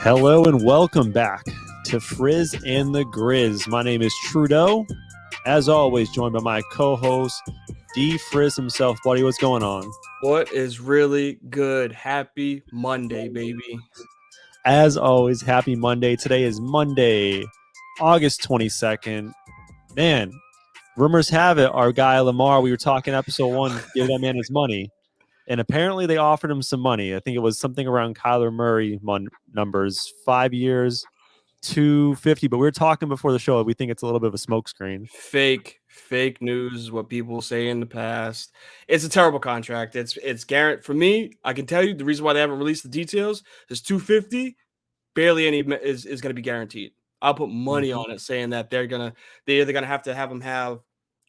Hello and welcome back to Frizz and the Grizz. My name is Trudeau. As always, joined by my co-host, D. Frizz himself. Buddy, what's going on? What is really good? Happy Monday, baby. As always, happy Monday. Today is Monday, August 22nd. Man, rumors have it, our guy Lamar, we were talking episode 1, give that man his money. And apparently they offered him some money. I think it was something around Kyler Murray numbers, 5 years, $250. But we were talking before the show. We think it's a little bit of a smokescreen. Fake news. What people say in the past. It's a terrible contract. It's guaranteed. For me, I can tell you the reason why they haven't released the details is $250. Barely any is going to be guaranteed. I'll put money on it, saying that they're either gonna have to have him have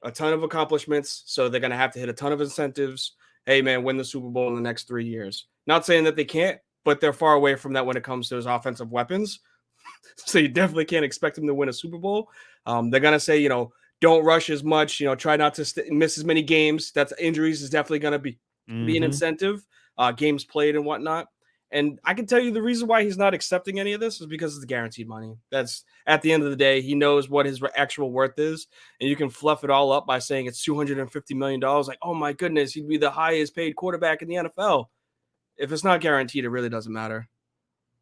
a ton of accomplishments, so they're gonna have to hit a ton of incentives. Hey, man, win the Super Bowl in the next 3 years. Not saying that they can't, but they're far away from that when it comes to his offensive weapons. So you definitely can't expect him to win a Super Bowl. They're going to say, don't rush as much, try not to miss as many games. That's injuries is definitely going to be an incentive, games played and whatnot. And I can tell you the reason why he's not accepting any of this is because it's guaranteed money. That's at the end of the day, he knows what his actual worth is. And you can fluff it all up by saying it's $250 million. Like, oh my goodness, he'd be the highest paid quarterback in the NFL. If it's not guaranteed, it really doesn't matter.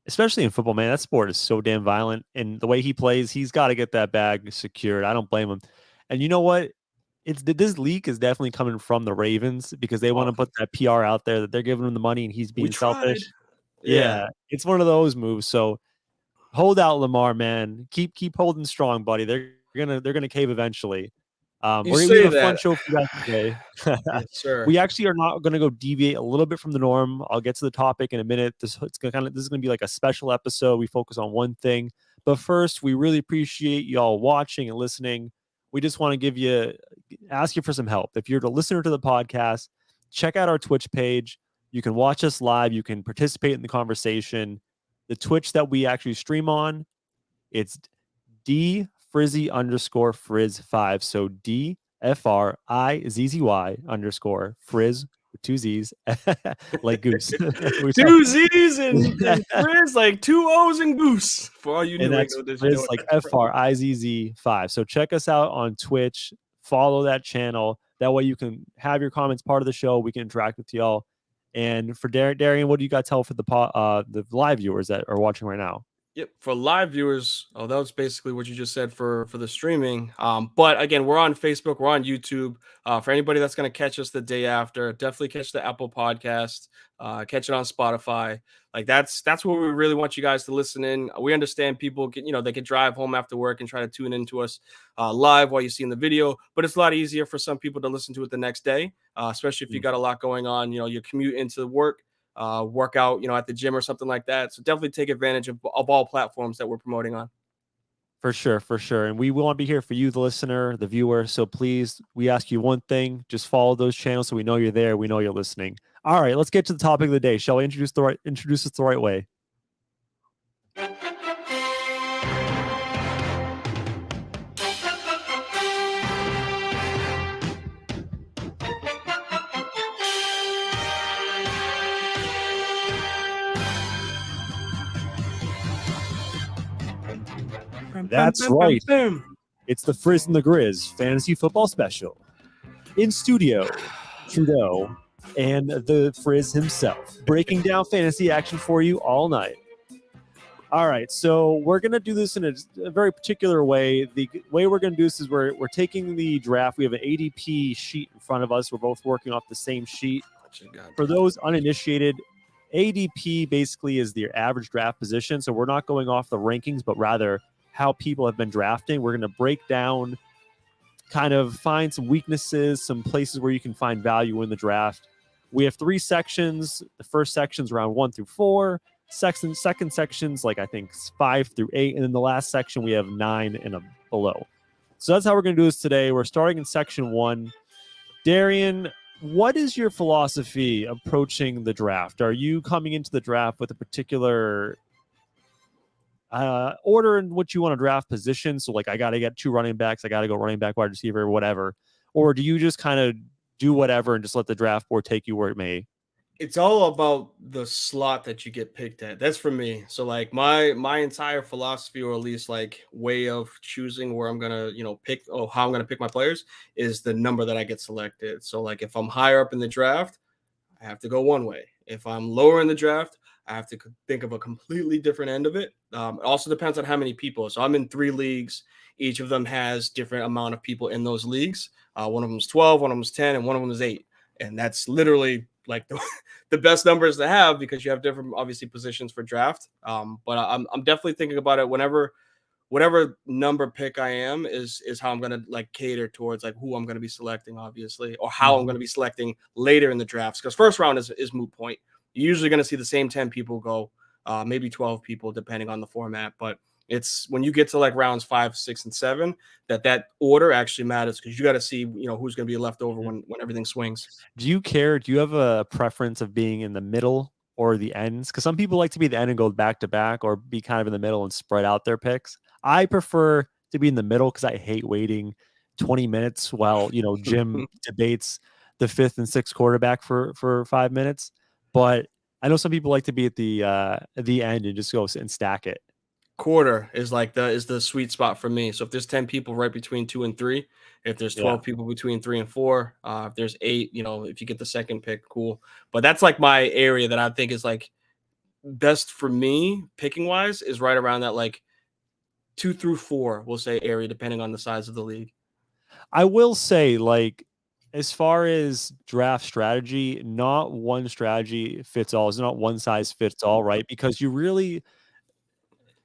Especially in football, man. That sport is so damn violent. And the way he plays, he's got to get that bag secured. I don't blame him. And you know what? This leak is definitely coming from the Ravens because they want to put that PR out there that they're giving him the money and he's being selfish. Yeah, it's one of those moves. So hold out, Lamar, man. Keep holding strong, buddy. They're gonna cave eventually. We're gonna have a fun show for you guys today. Yes, sir. We actually are not gonna go deviate a little bit from the norm. I'll get to the topic in a minute. This is gonna be like a special episode. We focus on one thing, but first, we really appreciate y'all watching and listening. We just want to ask you for some help. If you're a listener to the podcast, check out our Twitch page. You can watch us live. You can participate in the conversation. The Twitch that we actually stream on, it's DFrizzy_Frizz5. So DFRIZZY_ Frizz with 2 Z's, like Goose. 2 Z's and Frizz, like 2 O's and Goose. For all you New Englanders, Frizz, like FRIZZ5. So check us out on Twitch. Follow that channel. That way you can have your comments part of the show. We can interact with y'all. And for Darian, what do you got to tell for the live viewers that are watching right now? Yep, for live viewers, that was basically what you just said for the streaming. But again, we're on Facebook, we're on YouTube. For anybody that's going to catch us the day after, definitely catch the Apple Podcast, catch it on Spotify. Like that's where we really want you guys to listen in. We understand people they can drive home after work and try to tune into us live while you're seeing the video, but it's a lot easier for some people to listen to it the next day, especially if you got a lot going on. You commute into work, workout, at the gym or something like that. So definitely take advantage of all platforms that we're promoting on. For sure. And we want to be here for you, the listener, the viewer. So please, we ask you one thing, just follow those channels so we know you're there. We know you're listening. All right, let's get to the topic of the day. Shall we introduce us the right way? That's right. It's the Frizz and the Grizz Fantasy Football Special. In studio, Trudeau and the Frizz himself, breaking down fantasy action for you all night. All right, so we're going to do this in a very particular way. The way we're going to do this is we're taking the draft. We have an ADP sheet in front of us. We're both working off the same sheet. For those uninitiated, ADP basically is the average draft position. So we're not going off the rankings, but rather how people have been drafting. We're going to break down, kind of find some weaknesses, some places where you can find value in the draft. We have 3 sections. The first section's around 1 through 4. Second section's like I think 5 through 8, and then the last section we have 9 and below. So that's how we're going to do this today. We're starting in section 1. Darian, what is your philosophy approaching the draft? Are you coming into the draft with a particular order in which you want to draft position? So, like, I got to get 2 running backs, I got to go running back, wide receiver, whatever. Or do you just kind of do whatever and just let the draft board take you where it may? It's all about the slot that you get picked at. That's for me. So like my entire philosophy, or at least like way of choosing where I'm gonna, pick, or how I'm gonna pick my players, is the number that I get selected. So like if I'm higher up in the draft, I have to go one way. If I'm lower in the draft, I have to think of a completely different end of it. It also depends on how many people. So I'm in 3 leagues. Each of them has different amount of people in those leagues. One of them is 12, one of them is 10, and one of them is 8. And that's literally like the best numbers to have, because you have different, obviously, positions for draft. But I'm definitely thinking about it whenever whatever number pick I am is how I'm gonna like cater towards like who I'm gonna be selecting, obviously, or how I'm gonna be selecting later in the drafts. Because first round is moot point. You're usually gonna see the same 10 people go, maybe 12 people depending on the format. But it's when you get to like rounds 5, 6, and 7 that order actually matters, because you got to see who's gonna be left over when everything swings. Do you care? Do you have a preference of being in the middle or the ends? Because some people like to be the end and go back to back, or be kind of in the middle and spread out their picks. I prefer to be in the middle because I hate waiting 20 minutes while Jim debates the 5th and 6th quarterback for 5 minutes. But I know some people like to be at the end and just go and stack it. Quarter is like the sweet spot for me. So if there's 10 people right between 2 and 3, if there's 12 people between 3 and 4, if there's 8, if you get the second pick, cool. But that's like my area that I think is like best for me picking wise, is right around that like 2 through 4, we'll say, area, depending on the size of the league. I will say, like, as far as draft strategy, not one strategy fits all. It's not one size fits all, right? Because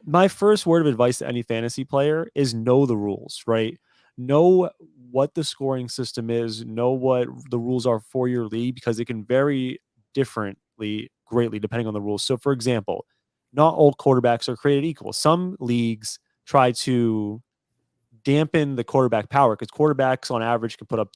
my first word of advice to any fantasy player is know the rules, right? Know what the scoring system is, know what the rules are for your league, because it can vary differently, greatly, depending on the rules. So, for example, not all quarterbacks are created equal. Some leagues try to dampen the quarterback power, because quarterbacks on average can put up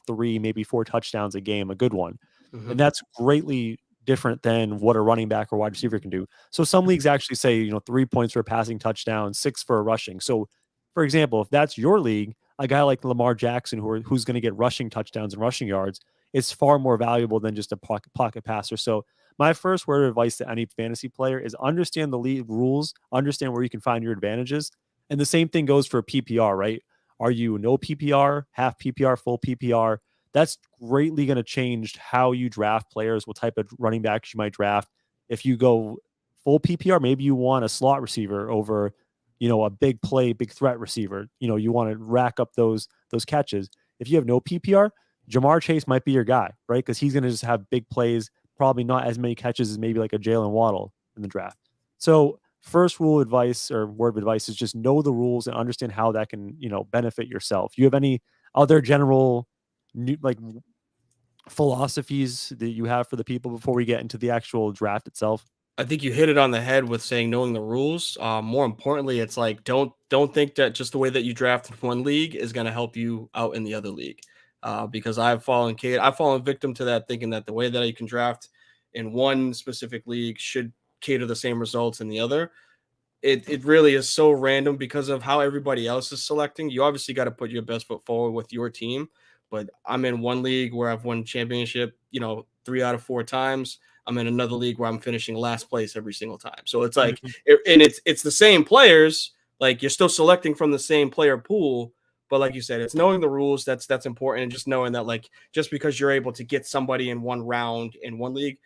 3, maybe 4 touchdowns a game, a good one. And that's greatly different than what a running back or wide receiver can do. So some leagues actually say 3 points for a passing touchdown, 6 for a rushing. So for example, if that's your league, a guy like Lamar Jackson who's going to get rushing touchdowns and rushing yards is far more valuable than just a pocket passer. So my first word of advice to any fantasy player is understand the league rules, understand where you can find your advantages. And the same thing goes for PPR, right? Are you no PPR, half PPR, full PPR? That's greatly going to change how you draft players, what type of running backs you might draft. If you go full PPR, maybe you want a slot receiver over, a big play, big threat receiver. You want to rack up those catches. If you have no PPR, Jamar Chase might be your guy, right? Because he's going to just have big plays, probably not as many catches as maybe like a Jalen Waddle in the draft. So first rule of advice or word of advice is just know the rules and understand how that can, benefit yourself. You have any other general philosophies that you have for the people before we get into the actual draft itself? I think you hit it on the head with saying knowing the rules. More importantly, it's like don't think that just the way that you draft in one league is going to help you out in the other league. Because I've fallen victim to that, thinking that the way that you can draft in one specific league should cater the same results in the other. It really is so random because of how everybody else is selecting. You obviously got to put your best foot forward with your team. But I'm in one league where I've won championship, 3 out of 4 times. I'm in another league where I'm finishing last place every single time. So it's like, and it's the same players. Like, you're still selecting from the same player pool, but like you said, it's knowing the rules. That's important, and just knowing that, like, just because you're able to get somebody in one round in one league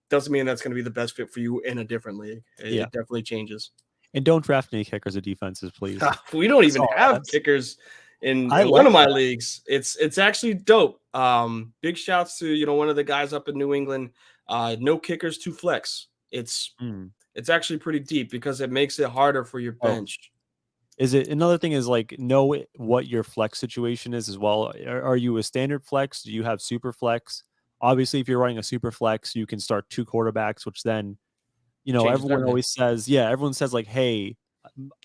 doesn't mean that's going to be the best fit for you in a different league. It definitely changes. And don't draft any kickers or defenses, please. We don't even have kickers in one of my leagues. It's actually dope. Big shouts to one of the guys up in New England. No kickers to flex. It's actually pretty deep because it makes it harder for your bench. Is it another thing is like know what your flex situation is as well? Are you a standard flex? Do you have super flex? Obviously, if you're running a super flex, you can start 2 quarterbacks, which then everyone always says, everyone says like, hey,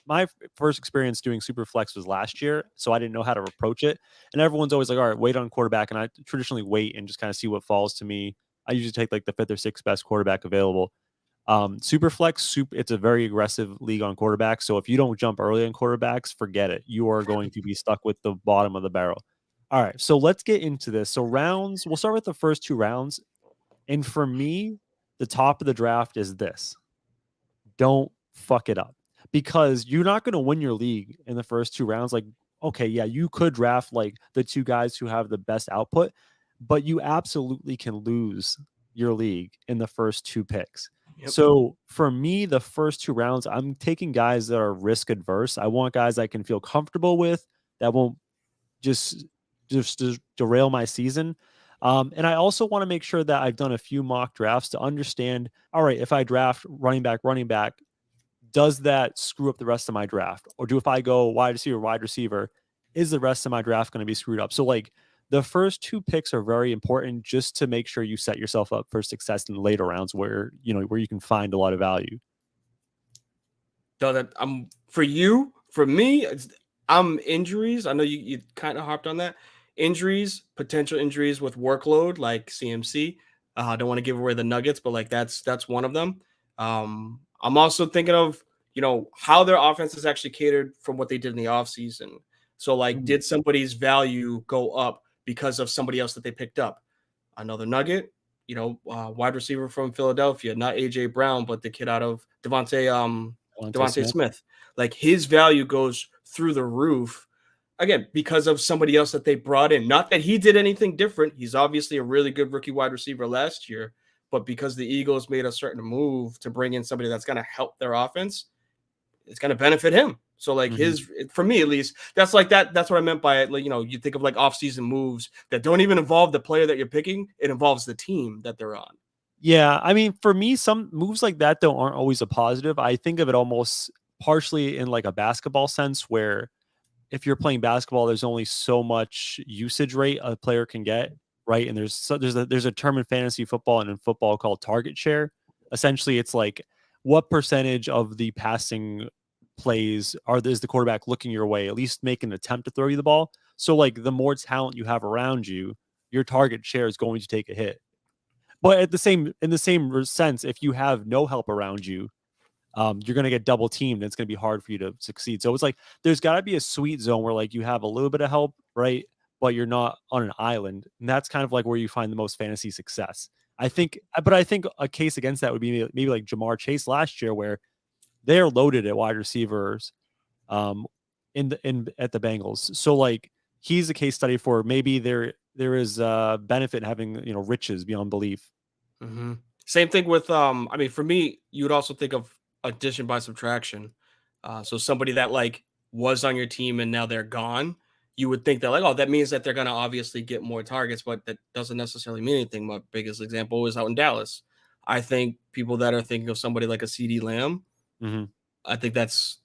my first experience doing super flex was last year, so I didn't know how to approach it. And everyone's always like, all right, wait on quarterback. And I traditionally wait and just kind of see what falls to me. I usually take like the 5th or 6th best quarterback available. Super flex, it's a very aggressive league on quarterbacks. So if you don't jump early on quarterbacks, forget it. You are going to be stuck with the bottom of the barrel. All right, so let's get into this. So rounds, we'll start with the first 2 rounds. And for me, the top of the draft is this. Don't fuck it up, because you're not going to win your league in the first 2 rounds. Like, okay, yeah, you could draft like the 2 guys who have the best output, but you absolutely can lose your league in the first 2 picks. Yep. So for me, the first 2 rounds, I'm taking guys that are risk adverse. I want guys I can feel comfortable with, that won't just derail my season. And I also want to make sure that I've done a few mock drafts to understand, all right, if I draft running back, does that screw up the rest of my draft? Or if I go wide receiver, is the rest of my draft going to be screwed up? So like the first 2 picks are very important, just to make sure you set yourself up for success in the later rounds where you can find a lot of value. So that for me, I'm injuries. I know you kind of harped on that. Injuries, potential injuries with workload, like CMC. I don't want to give away the nuggets, but like that's one of them. I'm also thinking of how their offense is actually catered from what they did in the offseason. So like, did somebody's value go up because of somebody else that they picked up? Another nugget, wide receiver from Philadelphia, not AJ Brown, but the kid out of Devontae Smith. Like, his value goes through the roof, again, because of somebody else that they brought in. Not that he did anything different. He's obviously a really good rookie wide receiver last year, but because the Eagles made a certain move to bring in somebody that's going to help their offense, it's going to benefit him. So like for me at least, that's what I meant by it. Like, you think of like off-season moves that don't even involve the player that you're picking. It involves the team that they're on. Yeah, I mean, for me, some moves like that though aren't always a positive. I think of it almost partially in like a basketball sense, where if you're playing basketball, there's only so much usage rate a player can get, right? And there's a term in fantasy football and in football called target share. Essentially, it's like what percentage of the passing plays is the quarterback looking your way, at least make an attempt to throw you the ball. So like the more talent you have around you, your target share is going to take a hit. But in the same sense, if you have no help around you, you're going to get double teamed. And it's going to be hard for you to succeed. So it's like there's got to be a sweet zone where like you have a little bit of help, right? But you're not on an island, and that's kind of like where you find the most fantasy success. I think a case against that would be maybe like Jamar Chase last year, where they're loaded at wide receivers, at the Bengals. So like he's a case study for maybe there is benefit in having riches beyond belief. Mm-hmm. Same thing with I mean, for me, you would also think of addition by subtraction. So somebody that like was on your team and now they're gone, you would think that like, oh, that means that they're going to obviously get more targets, but that doesn't necessarily mean anything. My biggest example is out in Dallas. I think people that are thinking of somebody like a CD Lamb, I think that's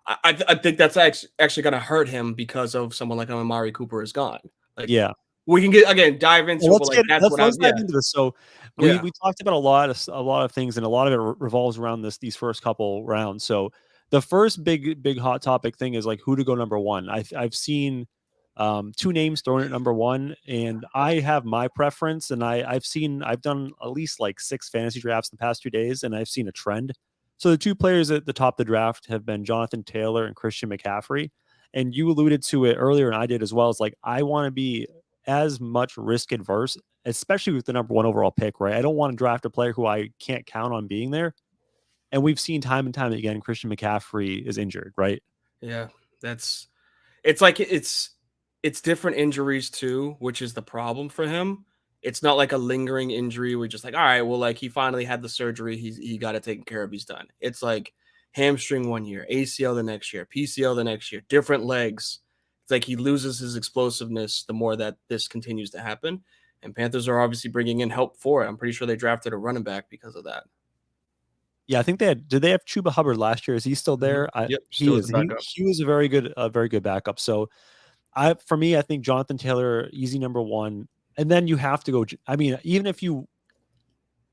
actually going to hurt him because of someone like Amari Cooper is gone. Like, yeah. We can dive into well, it. Let's dive into this. So we talked about a lot of things, and a lot of it revolves around these first couple rounds. So the first big hot topic thing is like who to go number 1. I've seen 2 names thrown at number 1, and I have my preference. And I've done at least like 6 fantasy drafts in the past 2 days, and I've seen a trend. So the 2 players at the top of the draft have been Jonathan Taylor and Christian McCaffrey. And you alluded to it earlier, and I did as well. It's like I want to be as much risk adverse, especially with the number 1 overall pick, right? I don't want to draft a player who I can't count on being there. And we've seen time and time again, Christian McCaffrey is injured, right? Yeah, it's different injuries too, which is the problem for him. It's not like a lingering injury. We're just like, all right, well, like he finally had the surgery. He got it taken care of. He's done. It's like hamstring 1 year, ACL the next year, PCL the next year, different legs. It's like he loses his explosiveness the more that this continues to happen. And Panthers are obviously bringing in help for it. I'm pretty sure they drafted a running back because of that. Yeah, I think did they have Chuba Hubbard last year? Is he still there? Yep, he is. He was a very good backup. So for me, I think Jonathan Taylor, easy number 1. And then you have to go. I mean,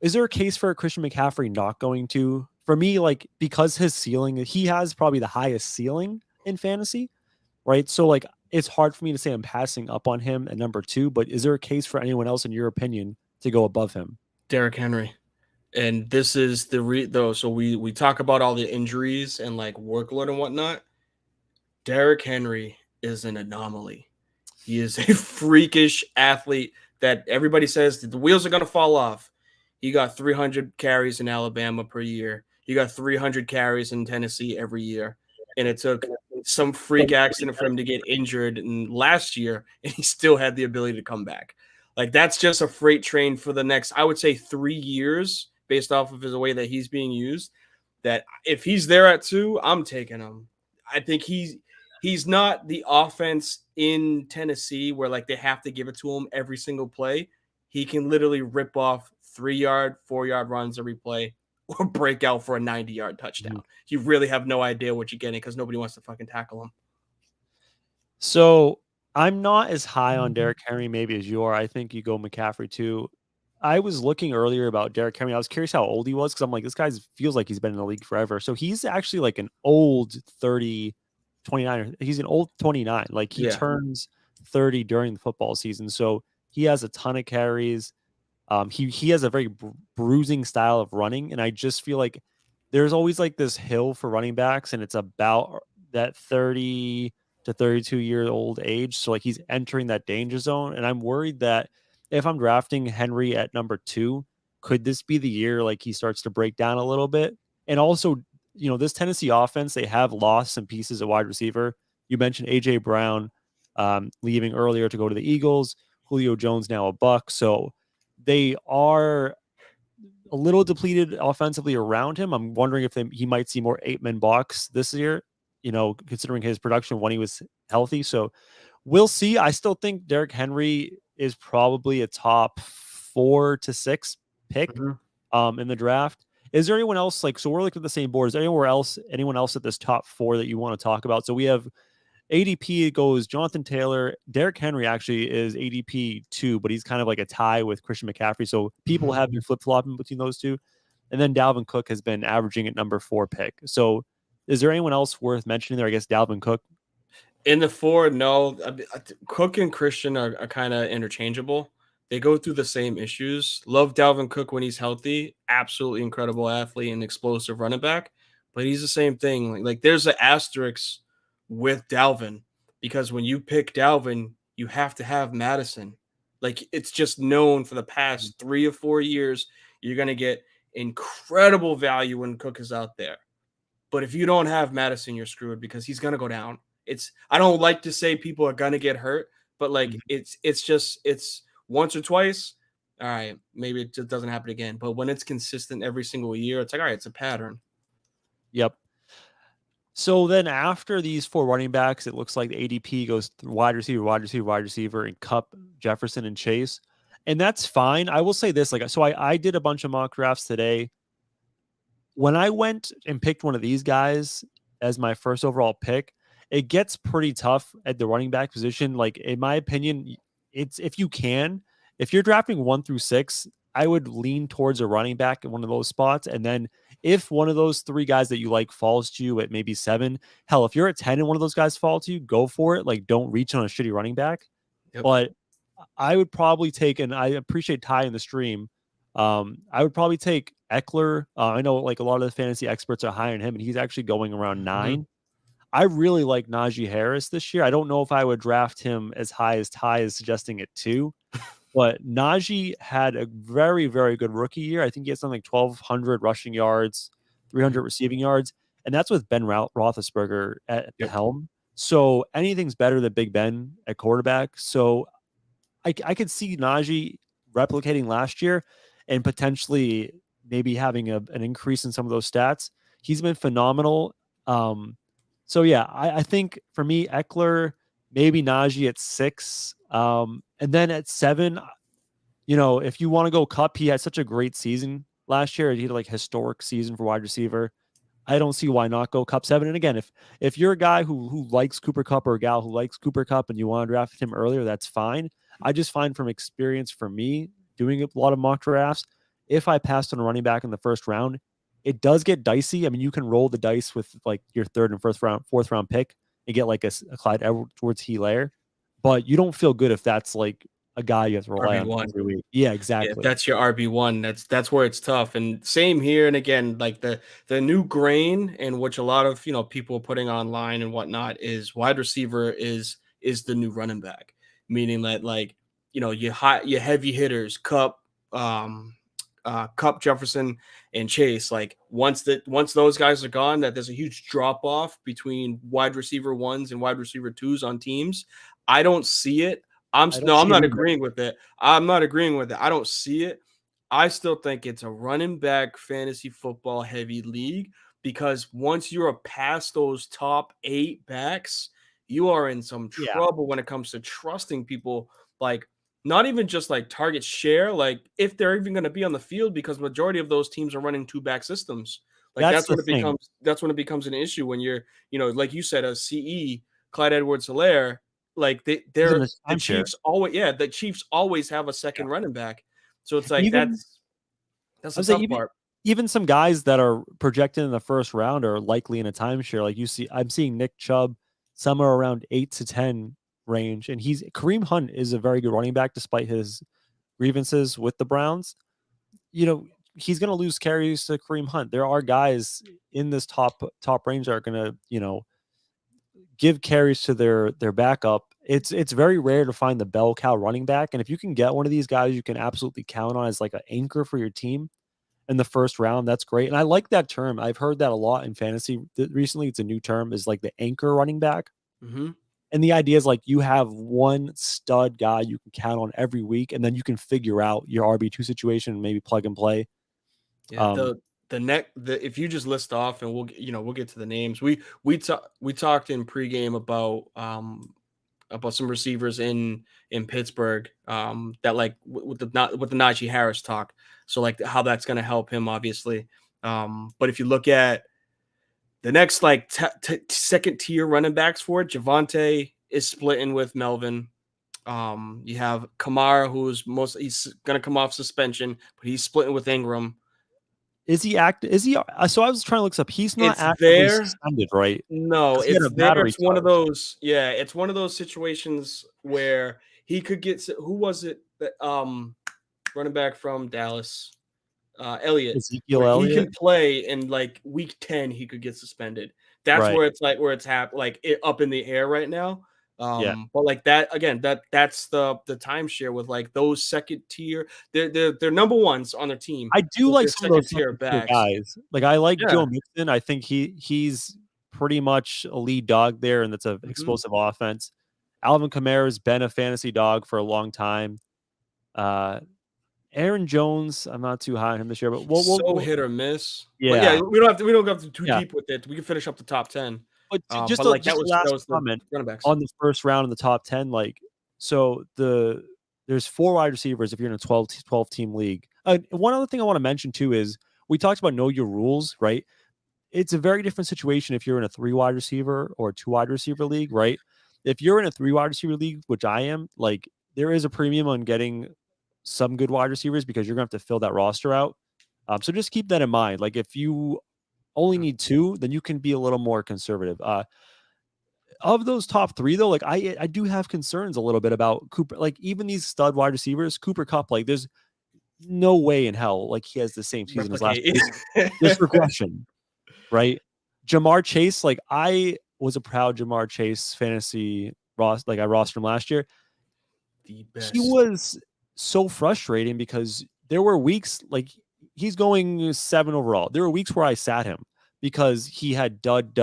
is there a case for Christian McCaffrey not going to for me, like, because his ceiling, he has probably the highest ceiling in fantasy, right? So like it's hard for me to say I'm passing up on him at number 2, but is there a case for anyone else in your opinion to go above him? Derrick Henry. And this is though. So we talk about all the injuries and like workload and whatnot. Derrick Henry is an anomaly. He is a freakish athlete that everybody says that the wheels are going to fall off. He got 300 carries in Alabama per year. He got 300 carries in Tennessee every year. And it took some freak accident for him to get injured last year, and he still had the ability to come back. Like, that's just a freight train for the next, I would say, 3 years based off of the way that he's being used. That if he's there at 2, I'm taking him. I think he's not the offense in Tennessee where like they have to give it to him every single play. He can literally rip off 3-yard, 4-yard runs every play or break out for a 90-yard touchdown. Mm-hmm. You really have no idea what you're getting because nobody wants to fucking tackle him. So I'm not as high on Derrick Henry maybe as you are. I think you go McCaffrey too. I was looking earlier about Derrick Henry. I was curious how old he was because I'm like, this guy feels like he's been in the league forever. So he's actually like an old 29. He's an old 29. Like he turns 30 during the football season. So he has a ton of carries. He has a very bruising style of running. And I just feel like there's always like this hill for running backs, and it's about that 30 to 32-year-old age. So like he's entering that danger zone. And I'm worried that if I'm drafting Henry at number 2, could this be the year like he starts to break down a little bit? And also, you know, this Tennessee offense, they have lost some pieces at wide receiver. You mentioned A.J. Brown leaving earlier to go to the Eagles. Julio Jones now a Buck. So they are a little depleted offensively around him. I'm wondering if he might see more 8-man box this year, you know, considering his production when he was healthy. So we'll see. I still think Derrick Henry is probably a top 4 to 6 pick in the draft. Is there anyone else so we're looking at the same board? Is there anyone else at this top 4 that you want to talk about? So we have ADP goes Jonathan Taylor. Derrick Henry actually is ADP 2, but he's kind of like a tie with Christian McCaffrey. So people have been flip-flopping between those two. And then Dalvin Cook has been averaging at number 4 pick. So is there anyone else worth mentioning there? I guess Dalvin Cook. In the 4, no. Cook and Christian are kind of interchangeable. They go through the same issues. Love Dalvin Cook when he's healthy. Absolutely incredible athlete and explosive running back. But he's the same thing. Like there's an asterisk with Dalvin because when you pick Dalvin, you have to have Madison. Like it's just known for the past 3 or 4 years, you're going to get incredible value when Cook is out there. But if you don't have Madison, you're screwed because he's going to go down. I don't like to say people are going to get hurt, but like it's once or twice. All right, maybe it just doesn't happen again. But when it's consistent every single year, it's like, all right, it's a pattern. Yep. So then after these 4 running backs, it looks like the ADP goes wide receiver, and Kupp, Jefferson, and Chase. And that's fine. I will say this, so I did a bunch of mock drafts today. When I went and picked one of these guys as my first overall pick, it gets pretty tough at the running back position. Like, in my opinion, it's if you're drafting 1 through 6, I would lean towards a running back in one of those spots. And then if one of those 3 guys that you like falls to you at maybe 7, hell, if you're at 10 and one of those guys fall to you, go for it. Like, don't reach on a shitty running back. Yep. But I would probably take, and I appreciate Ty in the stream, I would probably take Eckler. I know like a lot of the fantasy experts are high on him, and he's actually going around 9. I really like Najee Harris this year. I don't know if I would draft him as high as Ty is suggesting it too. But Najee had a very, very good rookie year. I think he had something like 1,200 rushing yards, 300 receiving yards. And that's with Ben Roethlisberger at the helm. So anything's better than Big Ben at quarterback. So I could see Najee replicating last year and potentially maybe having an increase in some of those stats. He's been phenomenal. So, yeah, I think for me, Eckler, maybe Najee at 6. And then at 7, you know, if you want to go Kupp, he had such a great season last year. He had like historic season for wide receiver. I don't see why not go Kupp 7. And again, if you're a guy who likes Cooper Kupp or a gal who likes Cooper Kupp and you want to draft him earlier, that's fine. I just find from experience for me doing a lot of mock drafts, if I passed on a running back in the first round, it does get dicey. I mean, you can roll the dice with like your third and fourth round pick and get like a Clyde Edwards-Helaire, but you don't feel good if that's like a guy you have to rely on RB1. every week. Yeah, Yeah, if exactly. that's your RB1, that's where it's tough. And same here. And again, like the new grain and which a lot of people are putting online and whatnot is wide receiver is the new running back, meaning that like your heavy hitters, Cup, Jefferson, and Chase. Like once those guys are gone, that there's a huge drop off between wide receiver ones and wide receiver twos on teams. I don't see it. I don't No, I'm see it not either. agreeing with it. I'm not agreeing with it. I don't see it. I still think it's a running back fantasy football heavy league because once you're past those top 8 backs, you are in some Yeah, trouble when it comes to trusting people. Like not even just like target share, like if they're even going to be on the field because majority of those teams are running 2-back systems. Like that's the thing. that's when it becomes an issue when you're, like you said, a CE, Clyde Edwards-Helaire, like He's in they're this timeshare. the Chiefs always have a Yeah. second running back. So it's like Even that's I the would say tough part. even some guys that are projected in the first round are likely in a timeshare. Like I'm seeing Nick Chubb somewhere around 8 to 10 range, and Kareem Hunt is a very good running back despite his grievances with the Browns. He's going to lose carries to Kareem Hunt. There are guys in this top range that are going to give carries to their backup. It's very rare to find the bell cow running back, and if you can get one of these guys, you can absolutely count on as like an anchor for your team in the first round. That's great. And I like that term. I've heard that a lot in fantasy recently. It's a new term, is like the anchor running back. Mm-hmm. And the idea is like you have one stud guy you can count on every week, and then you can figure out your RB2 situation and maybe plug and play. Yeah, the if you just list off and we'll get to the names. We talked in pregame about some receivers in Pittsburgh that like with the Najee Harris talk. So like how that's going to help him obviously. But if you look at the next like second tier running backs for it, Javonte is splitting with Melvin. You have Kamara, he's going to come off suspension, but he's splitting with Ingram. Is he so I was trying to look this up. He's not It's actively there. suspended, right? No, Because he had it's a there. battery It's one of charge. those. Yeah, it's one of those situations where he could get. Who was it? That running back from Dallas, Elliott, Ezekiel where he Elliott, can play in like week 10, he could get suspended. That's right? where it's like like it up in the air right now. Yeah, But like that again, that's the timeshare with like those second tier. They're number ones on their team. I do With like their some of second those tier second tier backs. guys. Like I like Yeah. Joe Mixon. I think he's pretty much a lead dog there, and that's an Mhm. explosive offense. Alvin Kamara's been a fantasy dog for a long time. Uh, Aaron Jones, I'm not too high on him this year, but So hit or miss. But yeah, yeah, we don't go too yeah. deep with it. We can finish up the top 10. But But like just a that last was the comment running backs. on the first round in the top 10. Like, so there's 4 wide receivers if you're in a 12 team league. One other thing I want to mention too is we talked about know your rules, right? It's a very different situation if you're in a 3 wide receiver or a 2 wide receiver league, right? If you're in a 3 wide receiver league, which I am, like there is a premium on getting some good wide receivers because you're gonna have to fill that roster out. So just keep that in mind. Like if you only need 2, then you can be a little more conservative. Of those top 3 though, like I do have concerns a little bit about Cooper. Like even these stud wide receivers, Cooper Cup, like there's no way in hell like he has the same season as last Replicate. year. There's regression, right? Jamar Chase, like I was a proud Jamar Chase fantasy like I rostered him last year. The He best. was so frustrating because there were weeks like he's going 7 overall. There were weeks where I sat him because he had dud,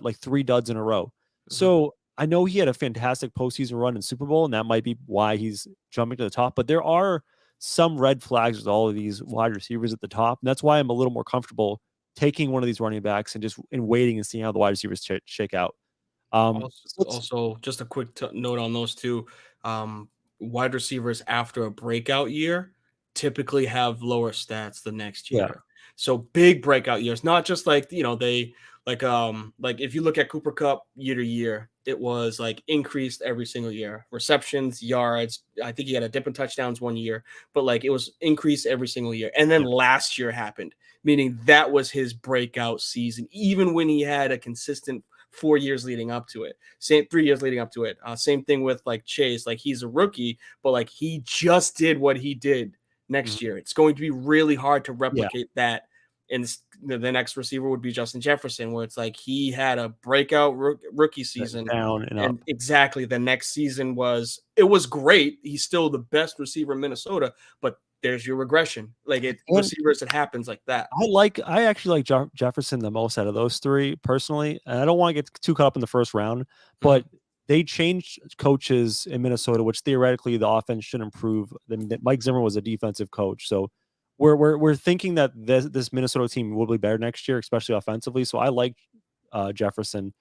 like 3 duds in a row. Mhm. So I know he had a fantastic postseason run in Super Bowl, and that might be why he's jumping to the top. But there are some red flags with all of these wide receivers at the top, and that's why I'm a little more comfortable taking one of these running backs and waiting and seeing how the wide receivers shake out. Also, just a quick note on those two. Um, Wide receivers after a breakout year typically have lower stats the next Yeah, year. So big breakout years, not just like they like if you look at Cooper Cup year to year, it was like increased every single year. Receptions, yards. I think he had a dip in touchdowns one year, but like it was increased every single year. And then yeah, last year happened. meaning that was his breakout season, even when he had a consistent 4 years leading up to it. Same 3 years leading up to it. Same thing with like Chase. Like he's a rookie, but like he just did what he did next year. It's going to be really hard to replicate that. And the next receiver would be Justin Jefferson, where it's like he had a breakout rookie season down and up. Exactly. The next season was great. He's still the best receiver in Minnesota, but there's your regression. Like receivers, it happens like that. I actually like Jefferson the most out of those three personally. And I don't want to get too caught up in the first round, but they changed coaches in Minnesota, which theoretically the offense should improve. Mike Zimmer was a defensive coach, so we're thinking that this Minnesota team will be better next year, especially offensively. So I like Jefferson.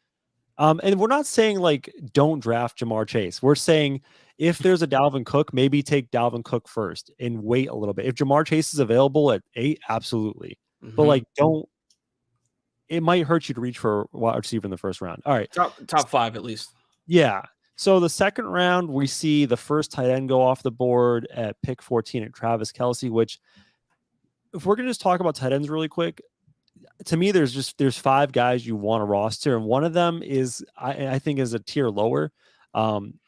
And we're not saying like don't draft Jamar Chase. We're saying if there's a Dalvin Cook, maybe take Dalvin Cook first and wait a little bit. If Jamar Chase is available at 8, absolutely. But like don't. It might hurt you to reach for a wide receiver in the first round. All right, top 5 at least. Yeah. So the second round, we see the first tight end go off the board at pick 14 at Travis Kelce. Which, if we're gonna just talk about tight ends really quick, to me, there's 5 guys you want to roster, and one of them is I think is a tier lower.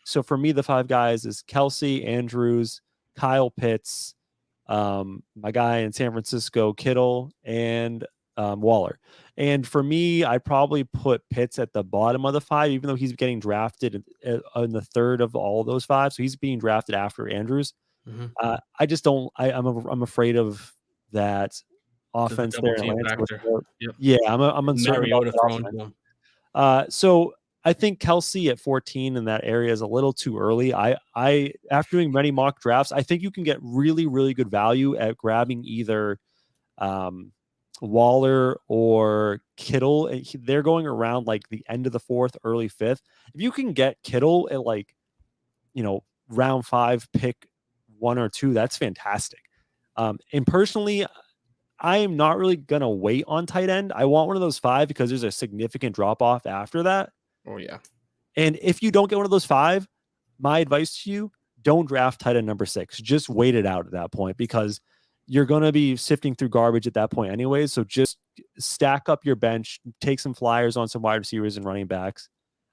So for me, the 5 guys is Kelce, Andrews, Kyle Pitts, my guy in San Francisco, Kittle, and Waller. And for me, I probably put Pitts at the bottom of the 5, even though he's getting drafted in the third of all of those 5. So he's being drafted after Andrews. I just don't. I'm afraid of that offense there in Atlanta. Yeah, I'm uncertain about that. So I think Kelce at 14 in that area is a little too early. I after doing many mock drafts, I think you can get really, really good value at grabbing either Waller or Kittle. They're going around like the end of the 4th, early 5th. If you can get Kittle at like, round 5, pick 1 or 2, that's fantastic. And personally, I am not really going to wait on tight end. I want one of those 5 because there's a significant drop off after that. Oh, yeah. And if you don't get one of those 5, my advice to you, don't draft tight end number 6. Just wait it out at that point because you're going to be sifting through garbage at that point anyways. So just stack up your bench, take some flyers on some wide receivers and running backs.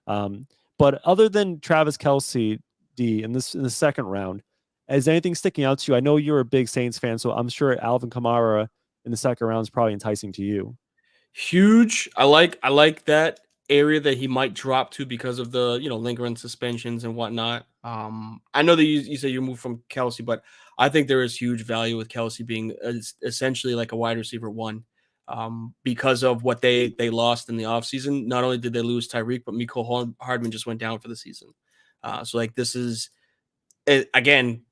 But other than Travis Kelce, in the second round, is anything sticking out to you? I know you're a big Saints fan, so I'm sure Alvin Kamara in the second round is probably enticing to you. Huge. I like that area that he might drop to because of the lingering suspensions and whatnot. I know that you say you moved from Kelce, but I think there is huge value with Kelce being essentially like a wide receiver 1 because of what they lost in the offseason. Not only did they lose Tyreek, but Mecole Hardman just went down for the season. So like this is again,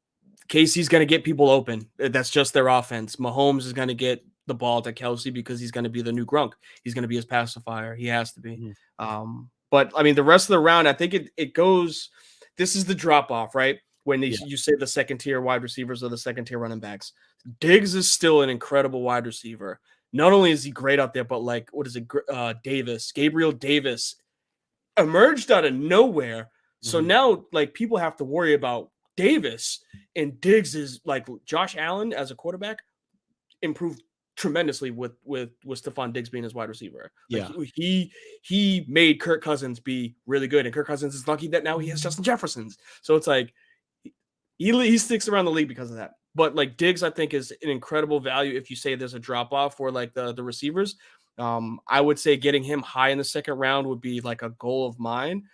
KC's going to get people open. That's just their offense. Mahomes is going to get the ball to Kelce because he's going to be the new Gronk. He's going to be his pacifier. He has to be. But I mean, the rest of the round, I think it goes. This is the drop off, right? When you say the second tier wide receivers or the second tier running backs. Diggs is still an incredible wide receiver. Not only is he great out there, but like, what is it? Gabriel Davis emerged out of nowhere. So now like people have to worry about Davis, and Diggs is like Josh Allen as a quarterback improved tremendously with Stephon Diggs being his wide receiver. Like he made Kirk Cousins be really good, and Kirk Cousins is lucky that now he has Justin Jefferson's. So it's like he sticks around the league because of that. But like Diggs, I think is an incredible value if you say there's a drop off for like the receivers. I would say getting him high in the second round would be like a goal of mine.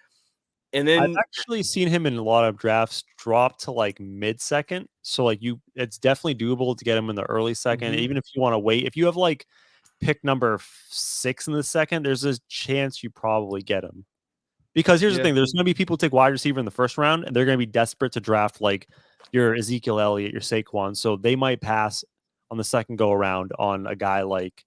And then I've actually seen him in a lot of drafts drop to like mid-second. So like it's definitely doable to get him in the early second. Even if you want to wait, if you have like pick number 6 in the second, there's a chance you probably get him. Because here's the thing, there's going to be people who take wide receiver in the first round, and they're going to be desperate to draft like your Ezekiel Elliott, your Saquon. So they might pass on the second go around on a guy like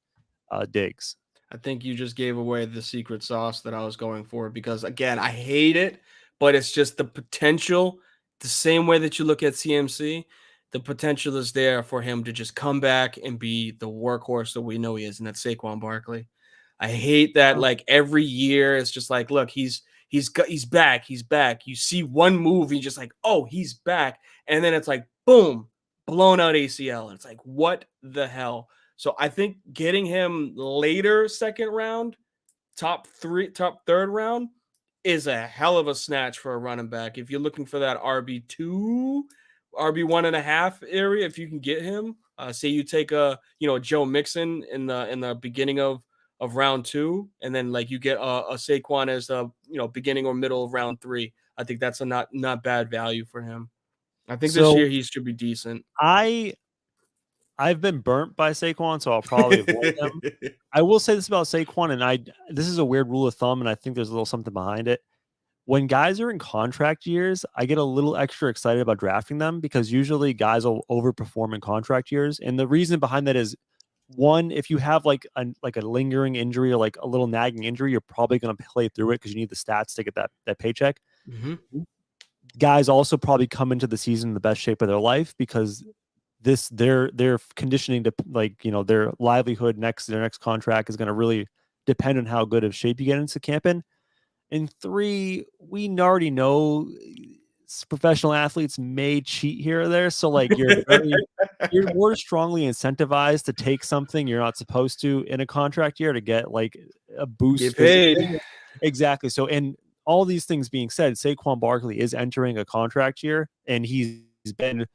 Diggs. I think you just gave away the secret sauce that I was going for because, again, I hate it, but it's just the potential, the same way that you look at CMC, the potential is there for him to just come back and be the workhorse that we know he is, and that's Saquon Barkley. I hate that, like, every year it's just like, look, he's back. You see one move, and you're just like, oh, he's back. And then it's like, boom, blown out ACL. And it's like, what the hell? So I think getting him later second round, top third round is a hell of a snatch for a running back. If you're looking for that RB2, RB1.5 area, if you can get him, say you take a Joe Mixon in the beginning of round 2, and then like you get a Saquon as the beginning or middle of round 3. I think that's a not bad value for him. I think this So year he should be decent. I've been burnt by Saquon, so I'll probably avoid him. I will say this about Saquon, and this is a weird rule of thumb, and I think there's a little something behind it. When guys are in contract years, I get a little extra excited about drafting them because usually guys will overperform in contract years. And the reason behind that is, one, if you have like a lingering injury or like a little nagging injury, you're probably going to play through it because you need the stats to get that paycheck. Mm-hmm. Guys also probably come into the season in the best shape of their life because their conditioning to their livelihood their next contract is going to really depend on how good of shape you get into camp in. And 3, we already know professional athletes may cheat here or there. So like you're more strongly incentivized to take something you're not supposed to in a contract year to get like a boost. Get paid. Exactly. So, and all these things being said, Saquon Barkley is entering a contract year, and he's been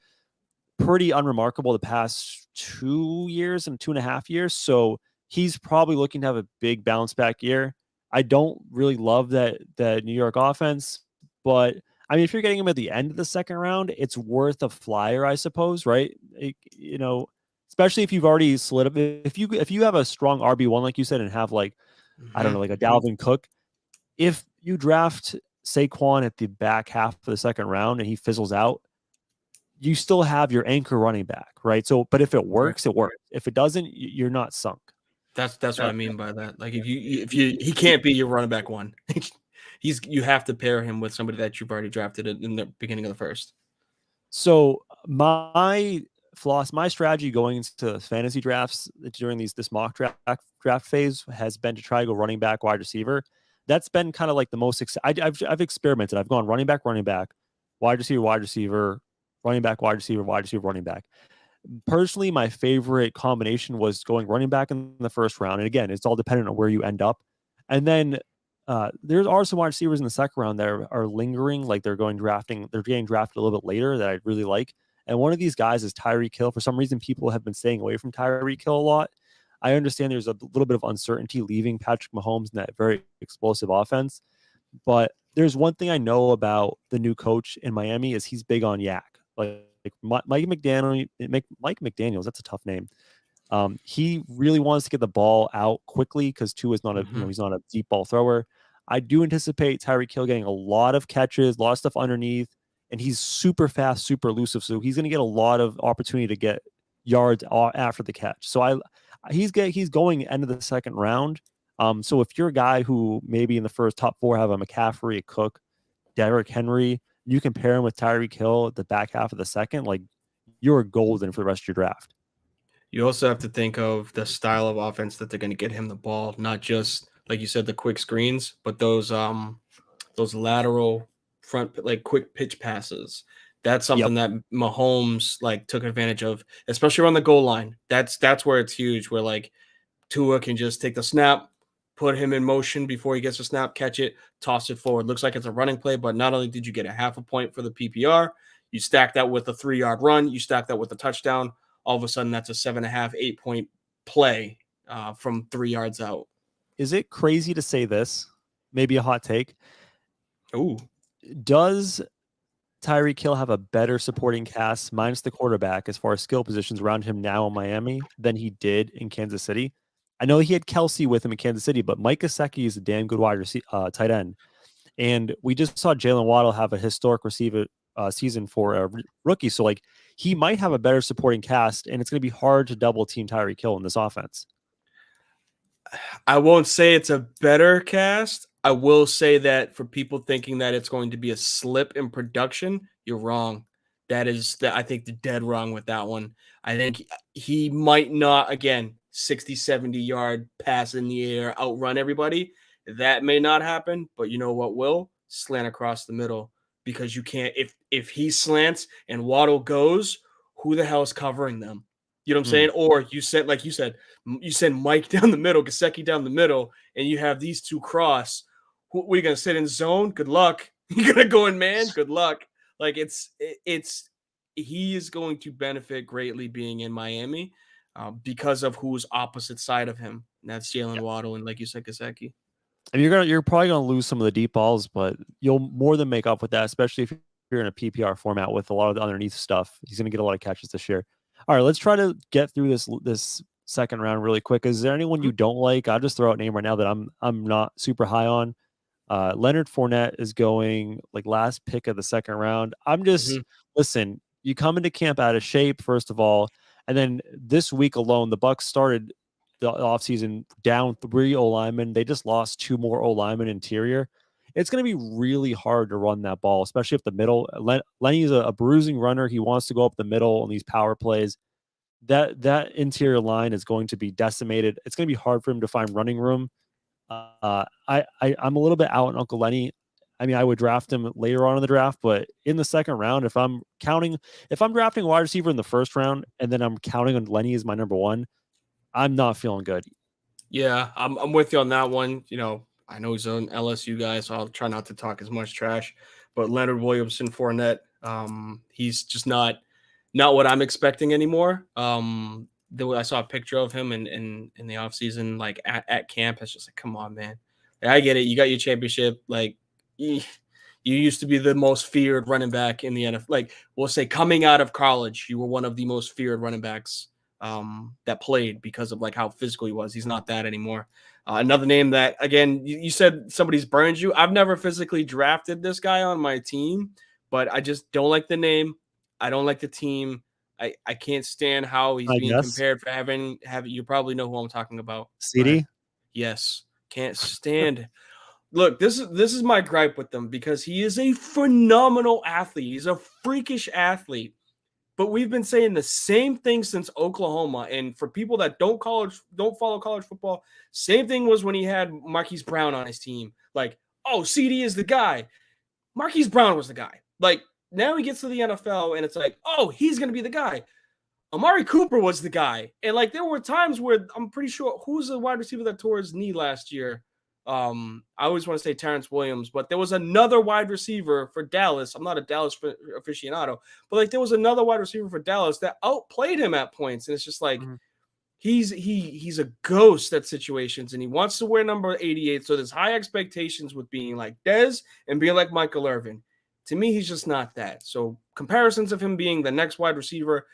pretty unremarkable the past 2 years and 2.5 years. So he's probably looking to have a big bounce back year. I don't really love that New York offense, but I mean, if you're getting him at the end of the second round, it's worth a flyer, I suppose, right? Especially if you've already solidified. If you have a strong RB1, like you said, and have like, I don't know, like a Dalvin Cook, if you draft Saquon at the back half of the second round and he fizzles out, you still have your anchor running back, right? So, but if it works, it works. If it doesn't, you're not sunk. That's what I mean by that. Like he can't be your running back 1. You have to pair him with somebody that you've already drafted in the beginning of the first. So my strategy going into fantasy drafts during this mock draft phase has been to try to go running back, wide receiver. That's been kind of like the most. I've experimented. I've gone running back, wide receiver, running back, wide receiver, running back. Personally, my favorite combination was going running back in the first round. And again, it's all dependent on where you end up. And then there are some wide receivers in the second round that are lingering, like they're getting drafted a little bit later that I really like. And one of these guys is Tyreek Hill. For some reason, people have been staying away from Tyreek Hill a lot. I understand there's a little bit of uncertainty leaving Patrick Mahomes in that very explosive offense. But there's one thing I know about the new coach in Miami is he's big on yak. Like Mike McDaniels, that's a tough name. He really wants to get the ball out quickly because Tua is not he's not a deep ball thrower. I do anticipate Tyreek Hill getting a lot of catches, a lot of stuff underneath, and he's super fast, super elusive. So he's going to get a lot of opportunity to get yards after the catch. So he's going end of the second round. So if you're a guy who maybe in the first top 4 have a McCaffrey, a Cook, Derrick Henry, you can pair him with Tyreek Hill at the back half of the second, like you're golden for the rest of your draft. You also have to think of the style of offense that they're going to get him the ball, not just like you said, the quick screens, but those lateral front, like quick pitch passes. That's something that Mahomes like took advantage of, especially around the goal line. That's where it's huge, where like Tua can just take the snap, put him in motion before he gets a snap, catch it, toss it forward. Looks like it's a running play, but not only did you get a half a point for the PPR, you stack that with a 3-yard run, you stack that with a touchdown. All of a sudden, that's a 7.5, 8-point play from 3 yards out. Is it crazy to say this? Maybe a hot take. Ooh. Does Tyreek Hill have a better supporting cast minus the quarterback as far as skill positions around him now in Miami than he did in Kansas City? I know he had Kelsey with him in Kansas City, but Mike Gesicki is a damn good tight end. And we just saw Jalen Waddle have a historic receiver season for a rookie. So like he might have a better supporting cast, and it's going to be hard to double team Tyreek Hill in this offense. I won't say it's a better cast. I will say that for people thinking that it's going to be a slip in production, you're wrong. I think the dead wrong with that one. I think he might not, again, 60, 70-yard pass in the air, outrun everybody. That may not happen, but you know what will? Slant across the middle. Because you can't, if he slants and Waddle goes, who the hell is covering them? You know what I'm saying? Or you send, like you said, you send Mike down the middle, Gesicki down the middle, and you have these two cross. Who are you going to sit in zone? Good luck. You're going to go in man? Good luck. Like he is going to benefit greatly being in Miami because of who's opposite side of him. And that's Jalen Waddle and, like you said, Gesicki. And you're probably gonna lose some of the deep balls, but you'll more than make up with that, especially if you're in a PPR format with a lot of the underneath stuff. He's gonna get a lot of catches this year. All right, let's try to get through this second round really quick. Is there anyone you don't like? I'll just throw out a name right now that I'm not super high on. Leonard Fournette is going like last pick of the second round. I'm just listen. You come into camp out of shape, first of all, and then this week alone, the Bucs started the offseason down 3 O-linemen. They just lost 2 more O-linemen interior. It's going to be really hard to run that ball, especially if the middle. Lenny's a bruising runner. He wants to go up the middle on these power plays. That interior line is going to be decimated. It's going to be hard for him to find running room. I'm a little bit out on Uncle Lenny. I mean, I would draft him later on in the draft, but in the second round, if I'm drafting a wide receiver in the first round and then I'm counting on Lenny as my number one, I'm not feeling good. Yeah, I'm with you on that one. You know, I know he's an LSU guy, so I'll try not to talk as much trash. But Leonard Williamson, Fournette, he's just not what I'm expecting anymore. I saw a picture of him in the offseason, like at camp. It's just like, come on, man. Like, I get it. You got your championship. Like, you used to be the most feared running back in the NFL. Like, we'll say coming out of college, you were one of the most feared running backs that played because of like how physical he was. He's not that anymore. Another name that, again, you said somebody's burned you. I've never physically drafted this guy on my team, but I just don't like the name. I don't like the team. I can't stand how he's being compared for having. You probably know who I'm talking about. CD? Yes. Can't stand. Look, this is my gripe with them because he is a phenomenal athlete. He's a freakish athlete. But we've been saying the same thing since Oklahoma. And for people that don't follow college football, same thing was when he had Marquise Brown on his team. Like, oh, CD is the guy. Marquise Brown was the guy. Like, now he gets to the NFL and it's like, oh, he's going to be the guy. Amari Cooper was the guy. And like, there were times where I'm pretty sure who's the wide receiver that tore his knee last year? I always want to say Terrence Williams, but there was another wide receiver for Dallas. I'm not a Dallas aficionado, but like there was another wide receiver for Dallas that outplayed him at points. And it's just like, he's a ghost at situations and he wants to wear number 88. So there's high expectations with being like Dez and being like Michael Irvin. To me, he's just not that. So comparisons of him being the next wide receiver,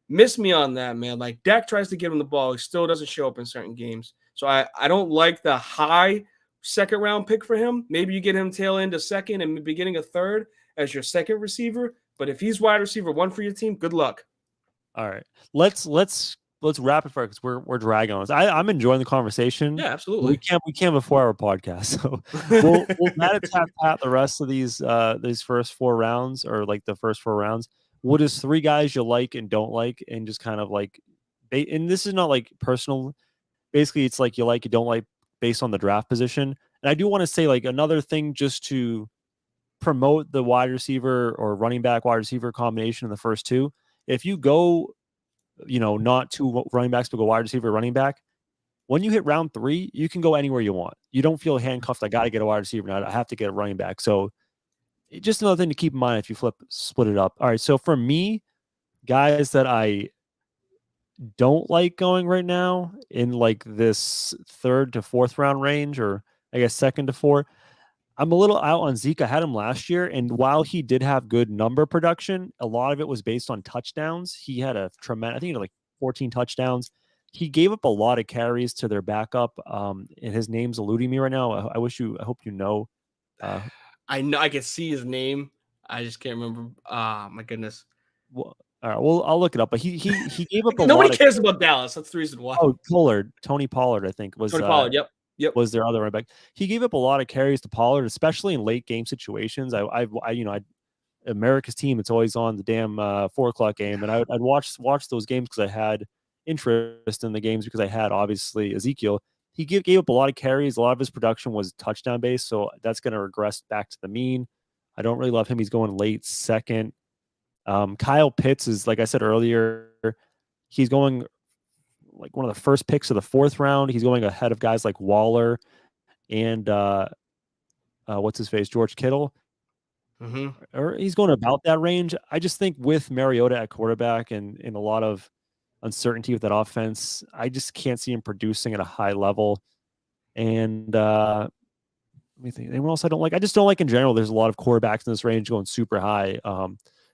miss me on that, man. Like Dak tries to give him the ball. He still doesn't show up in certain games. So I don't like the high second round pick for him. Maybe you get him tail end a second and beginning a third as your second receiver. But if he's wide receiver 1 for your team, good luck. All right. Let's wrap it for because we're dragging on this. I'm enjoying the conversation. Yeah, absolutely. We can't have a 4-hour podcast. So we'll tap the rest of these first 4 rounds or like the first 4 rounds. What is 3 guys you like and don't like, and just kind of like, and this is not like personal. Basically, it's like you don't like based on the draft position. And I do want to say like another thing just to promote the wide receiver or running back wide receiver combination in the first 2. If you go, not 2 running backs, but go wide receiver, running back, when you hit round 3, you can go anywhere you want. You don't feel handcuffed. I got to get a wide receiver now. I have to get a running back. So just another thing to keep in mind if you split it up. All right. So for me, guys that I don't like going right now in like this 3rd to 4th round range, or I guess 2nd to 4th, I'm a little out on Zeke. I had him last year, and while he did have good number production, a lot of it was based on touchdowns. He had a tremendous, I think he had like 14 touchdowns. He gave up a lot of carries to their backup, and his name's eluding me right now. I hope you know. I know I can see his name. I just can't remember. My goodness. Well, all right, well, I'll look it up. But he gave up a lot. Nobody cares about Dallas. That's the reason why. Oh, Tony Pollard, I think was Tony Pollard. Yep. Was their other running back. He gave up a lot of carries to Pollard, especially in late game situations. America's team, it's always on the damn 4:00 game, and I'd watch those games because I had interest in the games because I had obviously Ezekiel. He gave up a lot of carries. A lot of his production was touchdown based, so that's going to regress back to the mean. I don't really love him. He's going late 2nd. Kyle Pitts is, like I said earlier, He's going like one of the first picks of the 4th round. He's going ahead of guys like Waller and what's his face, George Kittle. Or he's going about that range. I just think with Mariota at quarterback and a lot of uncertainty with that offense, I just can't see him producing at a high level. And let me think. Anyone else I don't like? I just don't like in general. There's a lot of quarterbacks in this range going super high.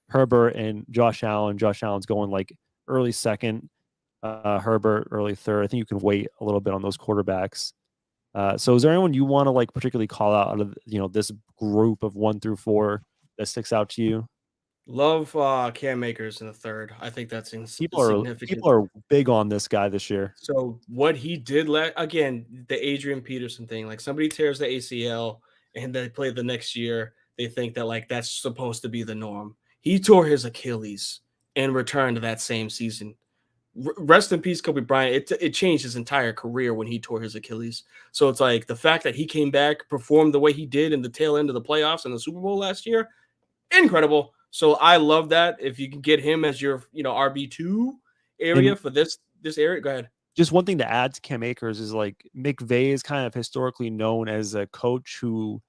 Herbert and Josh Allen. Josh Allen's going like early 2nd. Herbert early 3rd. I think you can wait a little bit on those quarterbacks. So is there anyone you want to like particularly call out of this group of 1 through 4 that sticks out to you? Love Cam Akers in the 3rd. I think that's significant. People are big on this guy this year. So what he did again, the Adrian Peterson thing, like somebody tears the ACL and they play the next year, they think that like that's supposed to be the norm. He tore his Achilles and returned that same season. Rest in peace, Kobe Bryant. It changed his entire career when he tore his Achilles. So it's like the fact that he came back, performed the way he did in the tail end of the playoffs and the Super Bowl last year, incredible. So I love that. If you can get him as your RB2 area for this area, go ahead. Just one thing to add to Cam Akers is like McVay is kind of historically known as a coach who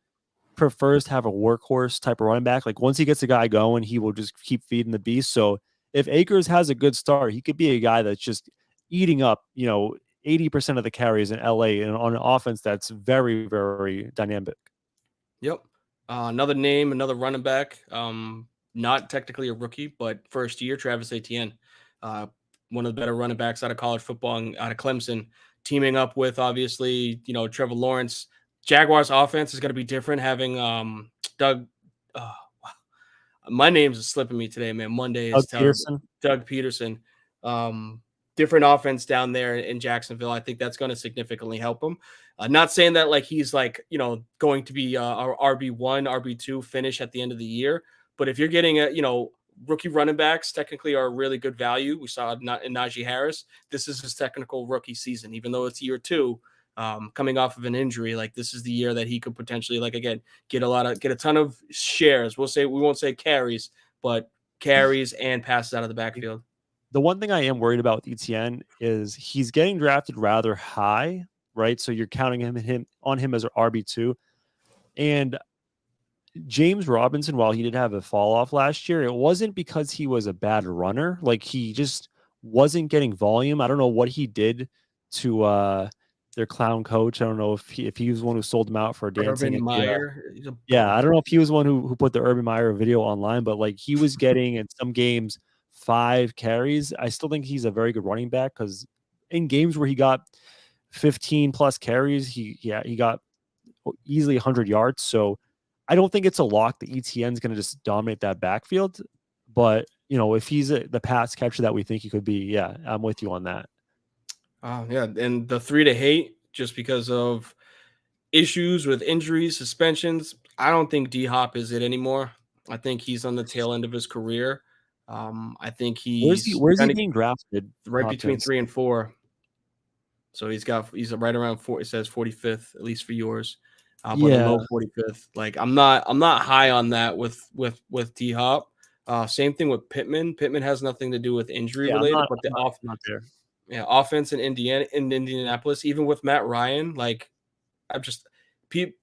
prefers to have a workhorse type of running back. Like once he gets a guy going, he will just keep feeding the beast. So if Akers has a good start, he could be a guy that's just eating up, 80% of the carries in LA and on an offense that's very, very dynamic. Yep. Another name, another running back. Not technically a rookie, but first year, Travis Etienne. One of the better running backs out of college football and out of Clemson, teaming up with obviously, Trevor Lawrence. Jaguars offense is going to be different having Doug. My name's slipping me today, man. Monday is Doug Peterson. Different offense down there in Jacksonville. I think that's going to significantly help him. Not saying that like he's like, going to be our RB1, RB2 finish at the end of the year. But if you're getting rookie running backs technically are a really good value. We saw it in Najee Harris. This is his technical rookie season, even though it's year 2. Coming off of an injury, like this is the year that he could potentially, like again, get a ton of shares. We won't say carries, but carries and passes out of the backfield. The one thing I am worried about with ETN is he's getting drafted rather high, right? So you're counting him as an RB2, and James Robinson, while he did have a fall off last year, it wasn't because he was a bad runner. Like he just wasn't getting volume. I don't know what he did to their clown coach. I don't know if he was the one who sold him out for dancing. Urban Meyer. Yeah, I don't know if he was the one who put the Urban Meyer video online, but like he was getting in some games 5 carries. I still think he's a very good running back because in games where he got 15 plus carries, he got easily 100 yards. So I don't think it's a lock that ETN's going to just dominate that backfield. But, if he's the pass catcher that we think he could be, yeah, I'm with you on that. Yeah, and the 3 to hate just because of issues with injuries, suspensions. I don't think D-Hop is it anymore. I think he's on the tail end of his career. I think where's he being drafted? Right between 3 and 4. So he's right around 4. It says 45th, at least for yours. But a low 45th. Like I'm not high on that with D-Hop. Same thing with Pittman. Pittman has nothing to do with injury related, but the offense in Indianapolis, even with Matt Ryan, like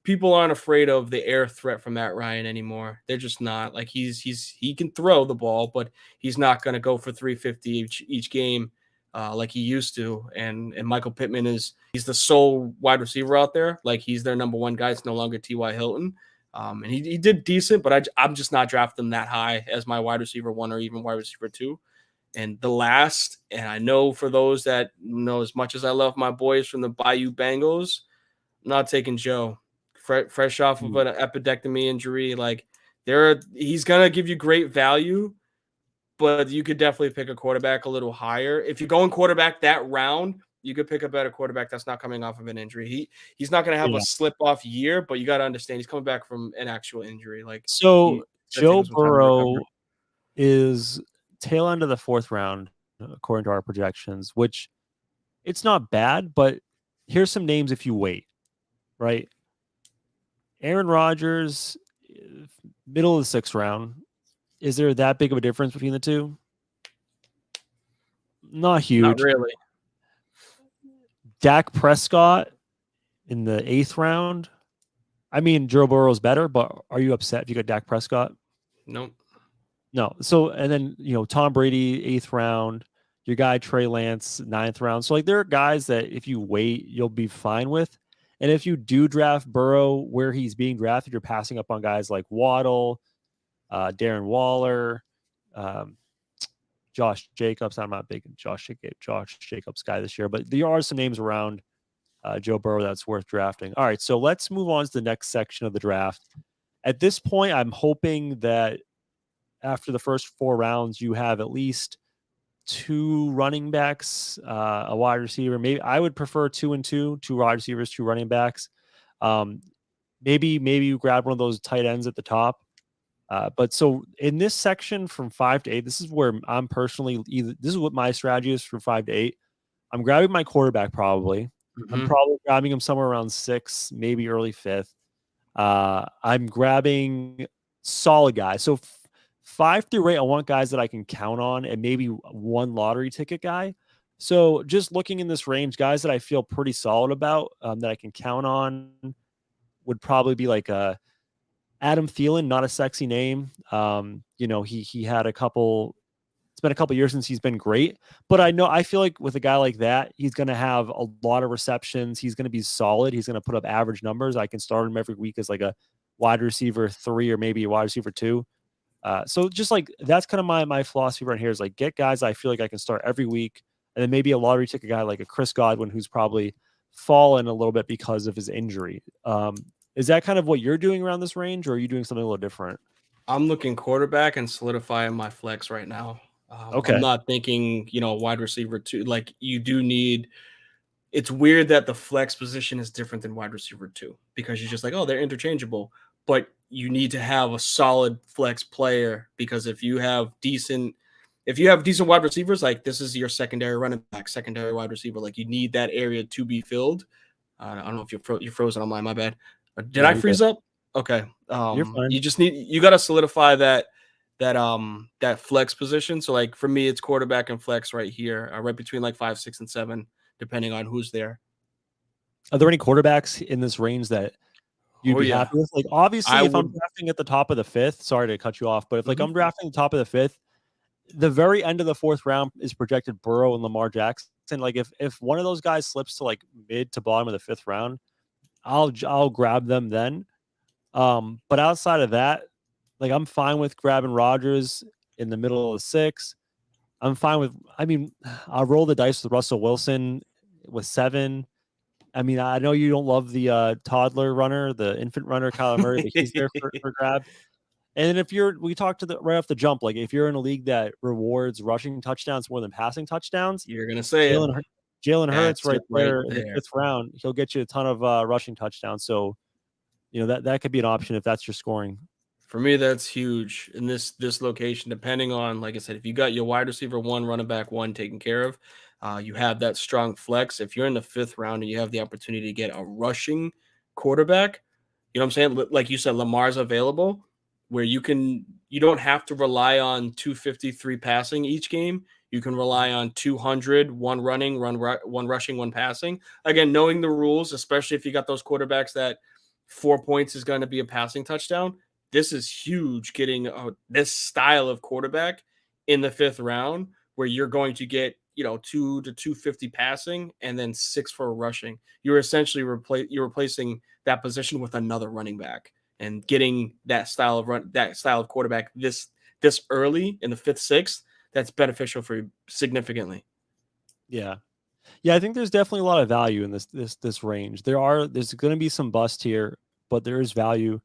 people aren't afraid of the air threat from Matt Ryan anymore. They're just not. Like he can throw the ball, but he's not going to go for 350 each game like he used to. And Michael Pittman he's the sole wide receiver out there. Like he's their number one guy. It's no longer T.Y. Hilton. And he did decent, but I'm just not drafting him that high as my wide receiver 1 or even wide receiver 2. And the last, and I know for those that know, as much as I love my boys from the Bayou Bengals, I'm not taking Joe. Fresh off of an appendectomy injury, like he's gonna give you great value, but you could definitely pick a quarterback a little higher. If you're going quarterback that round, you could pick a better quarterback that's not coming off of an injury. He's not gonna have a slip off year, but you got to understand he's coming back from an actual injury. Like so, Joe Burrow is tail end of the 4th round, according to our projections, which it's not bad, but here's some names if you wait, right? Aaron Rodgers, middle of the 6th round. Is there that big of a difference between the two? Not Not huge. really. Dak Prescott in the 8th round. I mean, Joe Burrow's better, but are you upset if you got Dak Prescott? Nope. No. So, and then, Tom Brady, 8th round, your guy, Trey Lance, 9th round. So, like, there are guys that if you wait, you'll be fine with. And if you do draft Burrow where he's being drafted, you're passing up on guys like Waddle, Darren Waller, um, Josh Jacobs. I'm not a big Josh Jacobs guy this year, but there are some names around Joe Burrow that's worth drafting. All right, so let's move on to the next section of the draft. At this point, I'm hoping that after the first 4 rounds, you have at least 2 running backs, a wide receiver. Maybe I would prefer 2 and 2 wide receivers, 2 running backs. Maybe you grab one of those tight ends at the top. But so in this section from 5 to 8, this is where I'm personally this is what my strategy is from 5 to 8. I'm grabbing my quarterback probably. I'm probably grabbing him somewhere around 6, maybe early 5th. I'm grabbing solid guys. So 5 through 8, I want guys that I can count on, and maybe one lottery ticket guy. So just looking in this range, guys that I feel pretty solid about, that I can count on, would probably be like Adam Thielen, not a sexy name. He had a couple. It's been a couple years since he's been great, but I feel like with a guy like that, he's going to have a lot of receptions. He's going to be solid. He's going to put up average numbers. I can start him every week as like a wide receiver 3 or maybe a wide receiver 2. So just like that's kind of my philosophy right here is like get guys I feel like I can start every week, and then maybe a lottery ticket guy like a Chris Godwin who's probably fallen a little bit because of his injury. Is that kind of what you're doing around this range, or are you doing something a little different? I'm looking quarterback and solidifying my flex right now. Okay. I'm not thinking, wide receiver 2. Like you do need. It's weird that the flex position is different than wide receiver 2 because you're just like, oh, they're interchangeable. But you need to have a solid flex player because if you have decent wide receivers, like this is your secondary running back, secondary wide receiver, like you need that area to be filled. I don't know if you're frozen on my bad. Did I freeze up? Okay. You're fine. You got to solidify that flex position. So like for me, it's quarterback and flex right here, right between like 5, 6, and 7, depending on who's there. Are there any quarterbacks in this range that you'd be happy with? Like obviously, I'm drafting at the top of the 5th, sorry to cut you off, but if like I'm drafting the top of the 5th, the very end of the 4th round is projected Burrow and Lamar Jackson. Like if one of those guys slips to like mid to bottom of the 5th round, I'll grab them then. But outside of that, like I'm fine with grabbing Rodgers in the middle of the 6th. I'm fine with. I mean, I'll roll the dice with Russell Wilson with 7. I mean, I know you don't love the toddler runner, the infant runner, Kyler Murray, but he's there for grab. And if we talked right off the jump, like if you're in a league that rewards rushing touchdowns more than passing touchdowns, you're gonna say Jalen Hurts right there in the 5th round, he'll get you a ton of rushing touchdowns. So, that could be an option if that's your scoring. For me, that's huge in this location, depending on, like I said, if you got your wide receiver 1, running back 1 taken care of, you have that strong flex. If you're in the 5th round and you have the opportunity to get a rushing quarterback, you know what I'm saying? Like you said, Lamar's available where you don't have to rely on 253 passing each game. You can rely on 200, 1 running, 1 rushing, 1 passing. Again, knowing the rules, especially if you got those quarterbacks that 4 points is going to be a passing touchdown. This is huge getting this style of quarterback in the 5th round where you're going to get, 2 to 250 passing and then 6 for rushing. You're essentially replacing that position with another running back and getting that style of quarterback this early in the 5th, 6th. That's beneficial for you significantly. Yeah. Yeah, I think there's definitely a lot of value in this range. There's going to be some bust here, but there is value.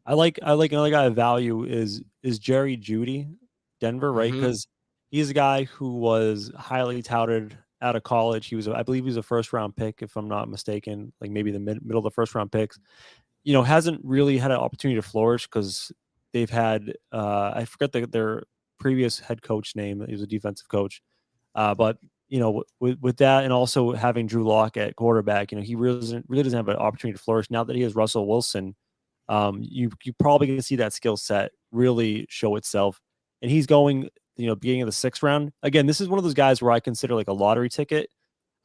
I like another guy of value is Jerry Jeudy, Denver, right? Because he's a guy who was highly touted out of college. I believe he was a 1st round pick, if I'm not mistaken, like maybe the middle of the 1st round picks. Hasn't really had an opportunity to flourish because they've had I forget their previous head coach name. He was a defensive coach, but with that and also having Drew Lock at quarterback, he really doesn't have an opportunity to flourish. Now that he has Russell Wilson, you probably going to see that skill set really show itself. And he's going beginning of the 6th round. Again, this is one of those guys where I consider like a lottery ticket.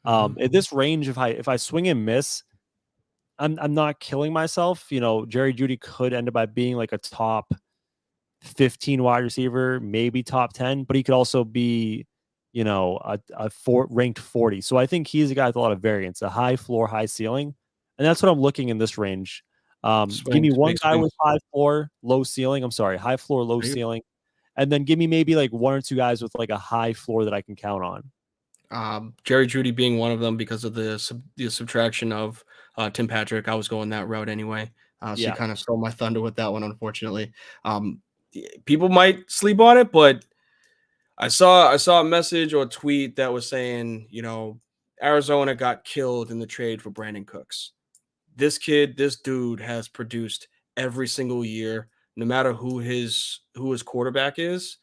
At this range, if I swing and miss, I'm not killing myself. Jerry Jeudy could end up by being like a top 15 wide receiver, maybe top 10, but he could also be, ranked 40. So I think he's a guy with a lot of variance, a high floor, high ceiling. And that's what I'm looking in this range. Give me one guy with high floor, low ceiling. I'm sorry, high floor, low ceiling. And then give me maybe like one or two guys with like a high floor that I can count on. Jerry Jeudy being one of them because of the subtraction of Tim Patrick. I was going that route anyway. So you kind of stole my thunder with that one, unfortunately. People might sleep on it, but I saw a message or a tweet that was saying, Arizona got killed in the trade for Brandon Cooks. This dude has produced every single year, no matter who his quarterback is.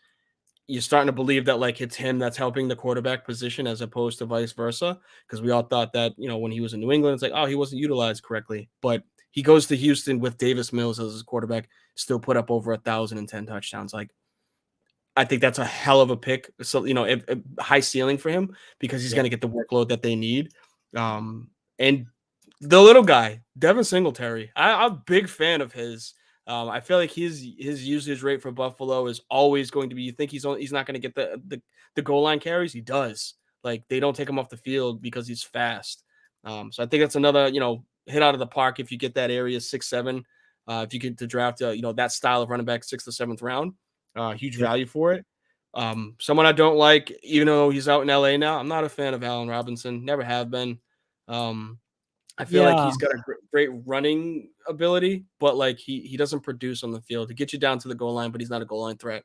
You're starting to believe that like it's him that's helping the quarterback position as opposed to vice versa. Because we all thought that, when he was in New England, it's like, oh, he wasn't utilized correctly. But he goes to Houston with Davis Mills as his quarterback, still put up over 1,010 touchdowns. Like, I think that's a hell of a pick. So, high ceiling for him because he's going to get the workload that they need. And the little guy, Devin Singletary, I'm a big fan of his. I feel like his usage rate for Buffalo is always going to be. You think he's not going to get the goal line carries? He does. Like they don't take him off the field because he's fast. So I think that's another hit out of the park if you get that area 6-7. If you get to draft that style of running back 6th or 7th round, huge value for it. Someone I don't like, even though he's out in LA now. I'm not a fan of Allen Robinson. Never have been. I feel like he's got a great running ability, but like he doesn't produce on the field. He gets you down to the goal line, but he's not a goal line threat.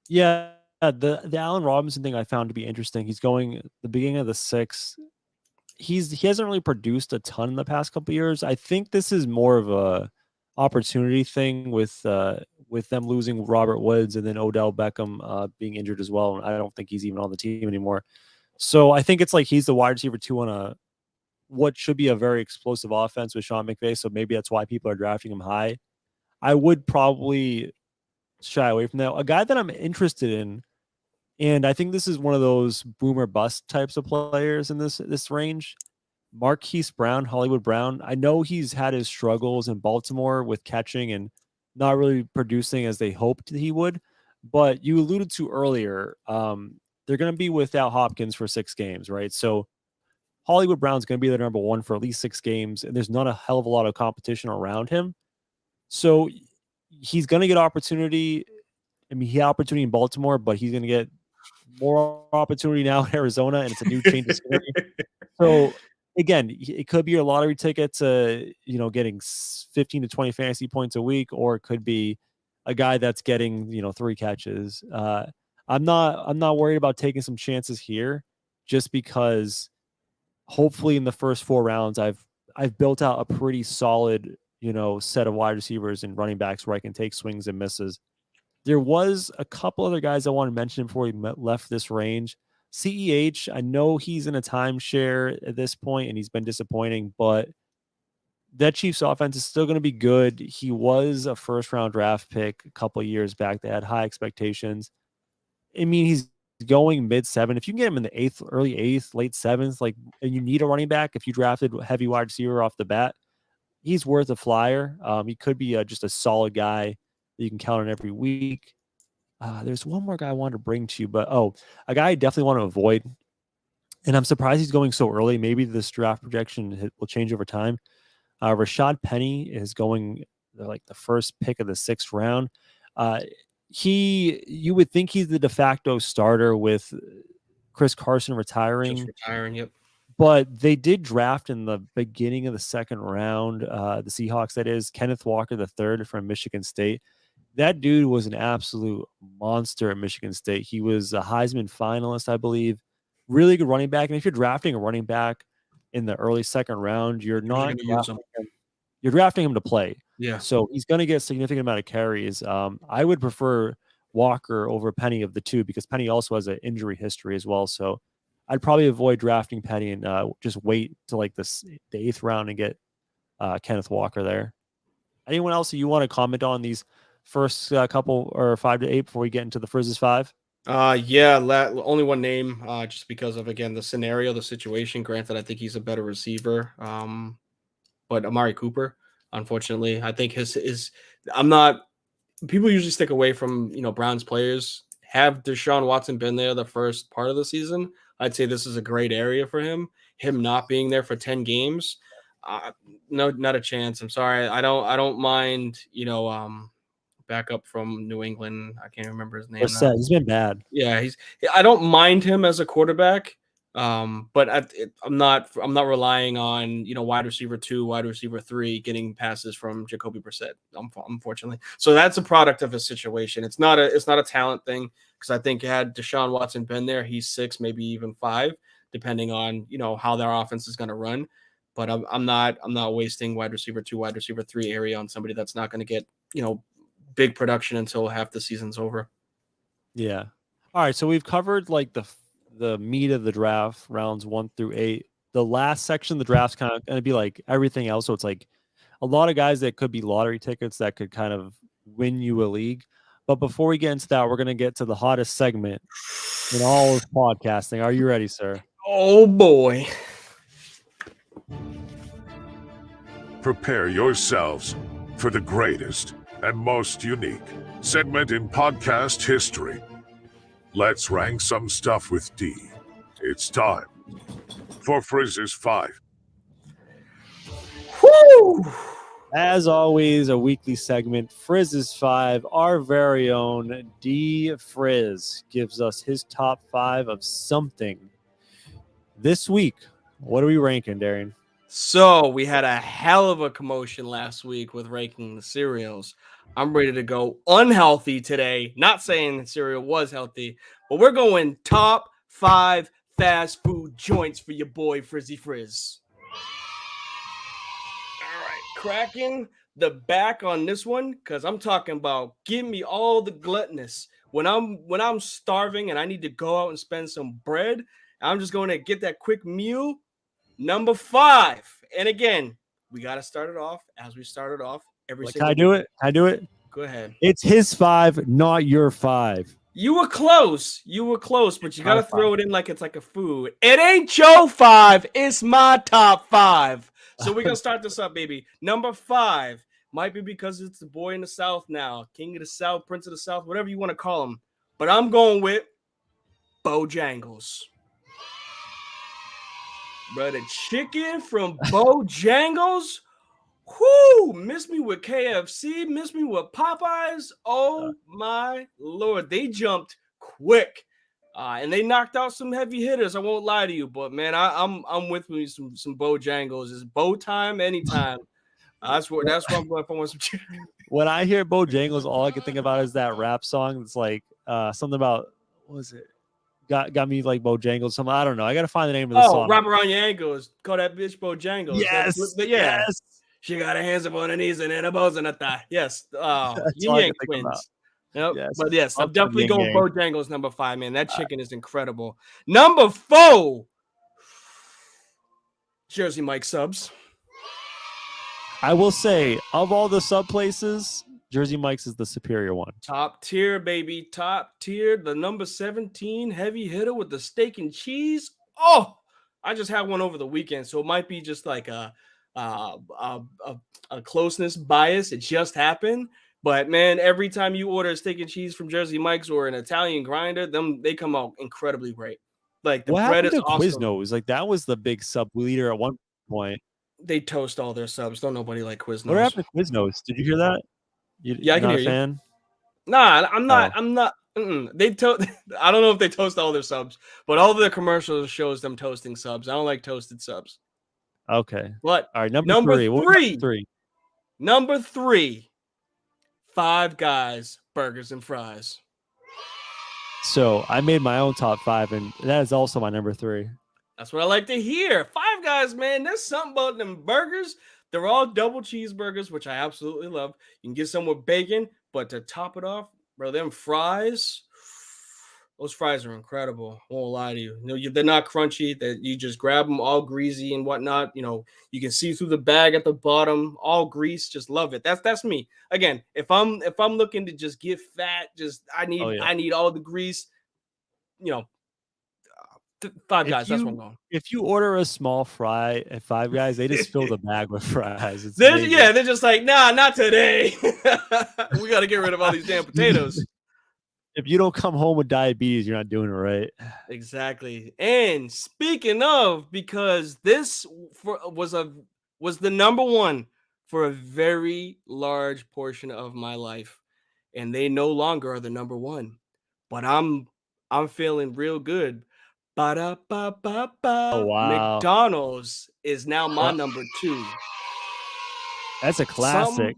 Yeah, the Allen Robinson thing I found to be interesting. He's going the beginning of the 6th. He hasn't really produced a ton in the past couple of years. I think this is more of a opportunity thing with them losing Robert Woods and then Odell Beckham being injured as well. I don't think he's even on the team anymore. So I think it's like he's the wide receiver 2 on what should be a very explosive offense with Sean McVay. So maybe that's why people are drafting him high. I would probably shy away from that. A guy that I'm interested in, and I think this is one of those boomer bust types of players in this range, Marquise Brown, Hollywood Brown. I know he's had his struggles in Baltimore with catching and not really producing as they hoped he would, but you alluded to earlier, they're going to be without Hopkins for 6 games, right? So Hollywood Brown's going to be their number 1 for at least 6 games, and there's not a hell of a lot of competition around him. So he's going to get opportunity. I mean, he had opportunity in Baltimore, but he's going to get more opportunity now in Arizona, and it's a new change of scenery. So again, it could be your lottery ticket to, getting 15 to 20 fantasy points a week, or it could be a guy that's getting, 3 catches. I'm not worried about taking some chances here just because hopefully in the first 4 rounds, I've built out a pretty solid, set of wide receivers and running backs where I can take swings and misses. There was a couple other guys I want to mention before we left this range. CEH, I know he's in a timeshare at this point and he's been disappointing, but that Chiefs offense is still going to be good. He was a 1st-round draft pick a couple of years back. They had high expectations. I mean, he's going mid-7. If you can get him in the 8th, early 8th, late 7th, and you need a running back, if you drafted heavy wide receiver off the bat, he's worth a flyer. He could be just a solid guy that you can count on every week. There's one more guy I wanted to bring to you, but a guy I definitely want to avoid, and I'm surprised he's going so early. Maybe this draft projection will change over time. Rashad Penny is going like the first pick of the 6th round. You would think he's the de facto starter with Chris Carson retiring. Just retiring, yep. But they did draft in the beginning of the 2nd round, the Seahawks, that is, Kenneth Walker III from Michigan State. That dude was an absolute monster at Michigan State. He was a Heisman finalist, I believe. Really good running back. And if you're drafting a running back in the early 2nd round, you're not drafting him. You're drafting him to play. Yeah. So he's going to get a significant amount of carries. I would prefer Walker over Penny of the 2 because Penny also has an injury history as well. So I'd probably avoid drafting Penny and just wait to like the 8th round and get Kenneth Walker there. Anyone else you want to comment on these first couple or 5 to 8 before we get into the Frizz's 5? Only one name, just because of again the scenario, the situation. Granted, I think he's a better receiver. But Amari Cooper, unfortunately, I think his I'm not people usually stick away from Browns players. Have Deshaun Watson been there the first part of the season, I'd say this is a great area for him. Him not being there for 10 games, no, not a chance. I'm sorry. I don't mind. Backup from New England. I can't remember his name now. He's been bad. Yeah, I don't mind him as a quarterback. But I'm not relying on wide receiver 2, wide receiver 3 getting passes from Jacoby Brissett. Unfortunately, so that's a product of his situation. It's not a talent thing, because I think had Deshaun Watson been there, he's 6, maybe even 5, depending on how their offense is going to run. But I'm not wasting wide receiver 2, wide receiver 3 area on somebody that's not going to get big production until half the season's over. Yeah. All right. So we've covered like the meat of the draft, rounds 1 through 8. The last section of the draft's kind of going to be like everything else. So it's like a lot of guys that could be lottery tickets that could kind of win you a league. But before we get into that, we're going to get to the hottest segment in all of podcasting. Are you ready, sir? Oh, boy. Prepare yourselves for the greatest and most unique segment in podcast history. Let's rank some stuff with D. It's time for Frizz's 5. Woo! As always, a weekly segment, Frizz's 5. Our very own D Frizz gives us his top 5 of something. This week, what are we ranking, Darian? So we had a hell of a commotion last week with ranking the cereals. I'm ready to go unhealthy today. Not saying the cereal was healthy, but we're going top 5 fast food joints for your boy Frizzy Frizz. All right, cracking the back on this one, because I'm talking about give me all the gluttonous. When I'm starving and I need to go out and spend some bread, I'm just going to get that quick meal. Number 5. And again, we got to start it off as we started off every single Can I do it? Go ahead. It's his 5, not your 5. You were close, but you got to throw it in like it's like a food. It ain't your 5. It's my top 5. So we're going to start this up, baby. Number 5 might be because it's the boy in the South now. King of the South, Prince of the South, whatever you want to call him. But I'm going with Bojangles. Bro, the chicken from Bojangles. Whoo! Miss me with KFC. Miss me with Popeyes. Oh my Lord. They jumped quick. And they knocked out some heavy hitters. I won't lie to you. But man, I'm with me some Bojangles. It's bow time anytime. That's where I'm going for some chicken. When I hear Bojangles, all I can think about is that rap song. It's like something about, what was it? Got me like Bojangles. Something, I don't know. I got to find the name of the song. Wrap around your ankles. Call that bitch Bojangles. Yes. Yes. She got her hands up on her knees and her bows in her thigh. Yes. Yin Twins. Yep. Yes. But yes, I'm definitely going Bojangles number 5, man. That chicken is incredible. Number 4, Jersey Mike subs. I will say, of all the sub places, Jersey Mike's is the superior one. Top tier, baby. Top tier. The number 17 heavy hitter with the steak and cheese. Oh, I just had one over the weekend, so it might be just like a closeness bias. It just happened. But man, every time you order a steak and cheese from Jersey Mike's or an Italian grinder, they come out incredibly great. Like the bread is awesome. Quiznos? Like that was the big sub leader at one point. They toast all their subs. Don't nobody like Quiznos. What happened to Quiznos? Did you hear that? I can hear you. Fan? Nah, I'm not. Oh. I'm not. They I don't know if they toast all their subs, but all their commercials shows them toasting subs. I don't like toasted subs. Okay. But all right, number 3. Number 3. Five Guys burgers and fries. So I made my own top 5, and that is also my number 3. That's what I like to hear. Five Guys, man. There's something about them burgers. They're all double cheeseburgers, which I absolutely love. You can get some with bacon, but to top it off, bro, them fries, those fries are incredible. I won't lie to you. They're not crunchy. That you just grab them all greasy and whatnot. You can see through the bag at the bottom, all grease. Just love it. That's me. Again, if I'm looking to just get fat, I need all the grease. Five Guys. That's where I'm going. If you order a small fry at Five Guys, they just fill the bag with fries. They're just like, nah, not today. We got to get rid of all these damn potatoes. If you don't come home with diabetes, you're not doing it right. Exactly. And speaking of, because this was the number one for a very large portion of my life, and they no longer are the number one. But I'm feeling real good. Ba-da-ba-ba-ba. Oh, wow. McDonald's is now my number two. That's a classic.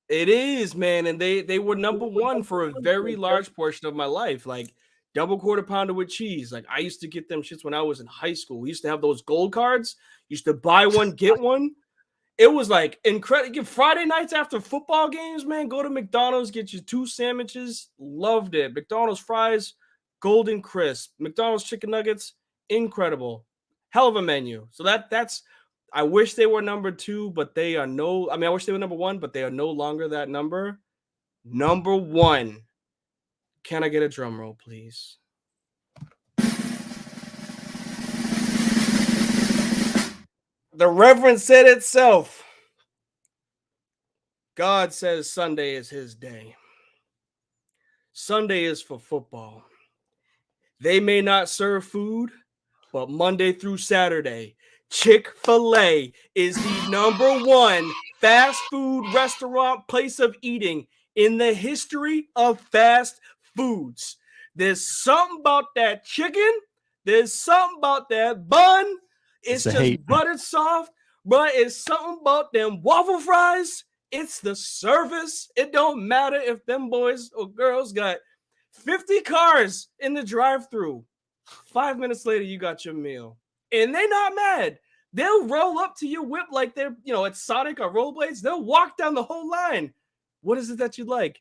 It is, man, and they were number one for a very large portion of my life. Like double quarter pounder with cheese. Like I used to get them shits when I was in high school. We used to have those gold cards. Used to buy one, get one. It was like incredible. Friday nights after football games, man, go to McDonald's, get you 2 sandwiches. Loved it. McDonald's fries, golden crisp. McDonald's chicken nuggets, incredible. Hell of a menu. So that's. I wish they were number 2, but they are no. I mean, I wish they were number 1, but they are no longer that number. Number 1. Can I get a drum roll, please? The Reverend said itself. God says Sunday is his day. Sunday is for football. They may not serve food, but Monday through Saturday, Chick-fil-A is the number 1 fast food restaurant place of eating in the history of fast foods. There's something about that chicken. There's something about that bun. It's just buttered soft, but it's something about them waffle fries. It's the service. It don't matter if them boys or girls got 50 cars in the drive-thru. 5 minutes later, you got your meal. And they're not mad. They'll roll up to your whip like they're, at Sonic or Rollerblades. They'll walk down the whole line. What is it that you'd like?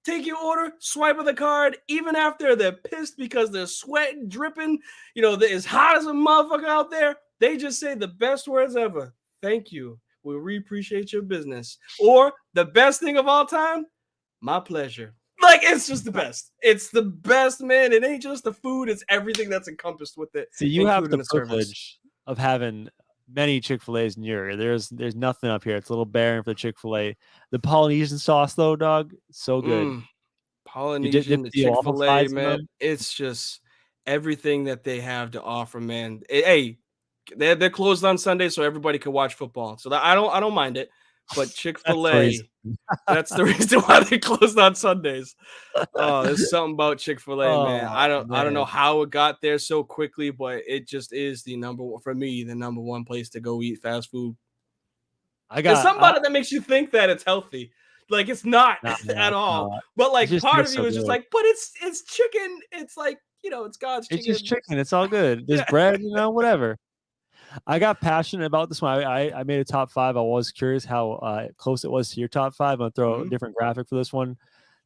Take your order, swipe of the card, even after they're pissed because they're sweating, dripping, they're as hot as a motherfucker out there. They just say the best words ever. Thank you. We really appreciate your business. Or the best thing of all time, my pleasure. Like, it's just the best. It's the best, man. It ain't just the food. It's everything that's encompassed with it. See, you have the privilege of having many Chick-fil-A's in your area. There's nothing up here. It's a little barren for the Chick-fil-A. The Polynesian sauce, though, dog, so good. Polynesian, the Chick-fil-A, man. It's just everything that they have to offer, man. Hey, they're closed on Sunday, so everybody can watch football. So I don't mind it. But Chick-fil-A, that's the reason why they closed on Sundays. Oh, there's something about Chick-fil-A, man. I don't know how it got there so quickly, but it just is the number 1 place to go eat fast food. There's something about it that makes you think that it's healthy. Like it's not at all. But like part of you is just like, but it's chicken. It's like, it's God's chicken. It's just chicken. It's all good. There's bread, whatever. I got passionate about this one. I made a top 5. I was curious how close it was to your top 5. I'm going to throw a different graphic for this one.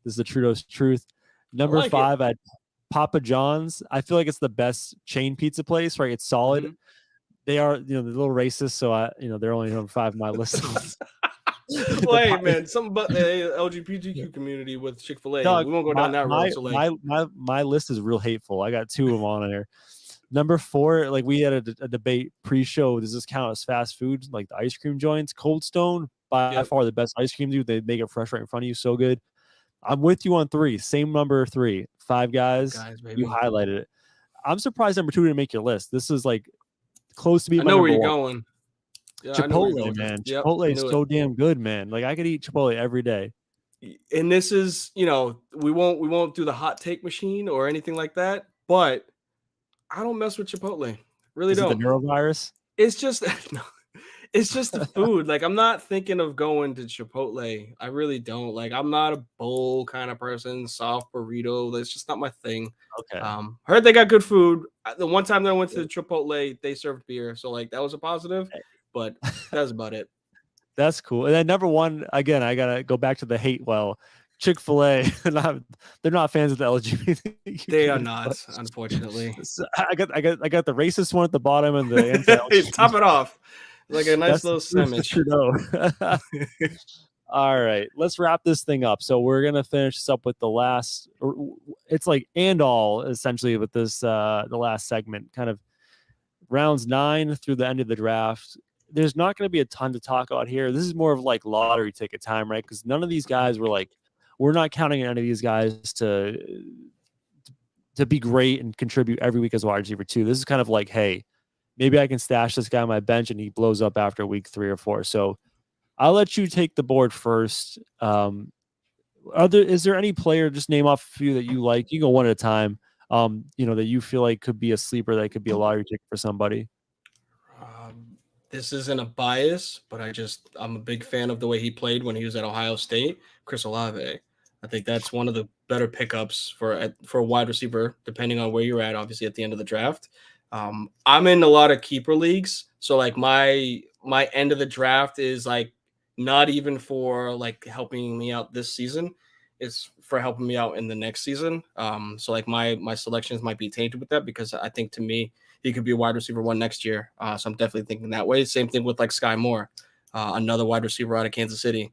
This is the Trudeau's truth. Number 5, I had Papa John's. I feel like it's the best chain pizza place, right? It's solid. Mm-hmm. They are, they're a little racist, so they're only number 5 on my list. Wait, man, something about the LGBTQ community with Chick-fil-A. Dog, we won't go down that road. So my list is real hateful. I got 2 of them on there. Number 4, like we had a debate pre-show. Does this count as fast food? Like the ice cream joints, Cold Stone, by far the best ice cream, dude. They make it fresh right in front of you, so good. I'm with you on 3. Same number 3. Five Guys. You highlighted it. I'm surprised number 2 didn't make your list. This is like close to be. I know where you're going. Yeah, Chipotle, man. Yep, Chipotle is so damn good, man. Like I could eat Chipotle every day. And this is, we won't do the hot take machine or anything like that, but I don't mess with Chipotle. Really don't. Is it the neurovirus? It's just it's just the food. Like I'm not thinking of going to Chipotle. I really don't. Like I'm not a bowl kind of person. Soft burrito. That's just not my thing. Okay. Heard they got good food. The one time that I went to Chipotle, they served beer, so like that was a positive. But that's about it. That's cool. And then number 1, again, I gotta go back to the hate. Well, Chick-fil-A, they're not fans of the LGBT. They are not, unfortunately. So I got the racist one at the bottom and the top it off like a nice little sandwich. All right, let's wrap this thing up. So we're gonna finish this up with the last. It's like and all essentially with this the last segment, kind of rounds 9 through the end of the draft. There's not going to be a ton to talk about here. This is more of like lottery ticket time, right? Because none of these guys were like, we're not counting on any of these guys to be great and contribute every week as a wide receiver too. This is kind of like, hey, maybe I can stash this guy on my bench and he blows up after week 3 or 4. So I'll let you take the board first. Is there any player, just name off a few that you like? You go one at a time. That you feel like could be a sleeper, that could be a lottery ticket for somebody. This isn't a bias, but I'm a big fan of the way he played when he was at Ohio State. Chris Olave. I think that's one of the better pickups for a wide receiver, depending on where you're at, obviously at the end of the draft. I'm in a lot of keeper leagues. So like my end of the draft is like not even for like helping me out this season. It's for helping me out in the next season. So like my selections might be tainted with that because I think to me he could be a wide receiver 1 next year. So I'm definitely thinking that way. Same thing with like Sky Moore, another wide receiver out of Kansas City.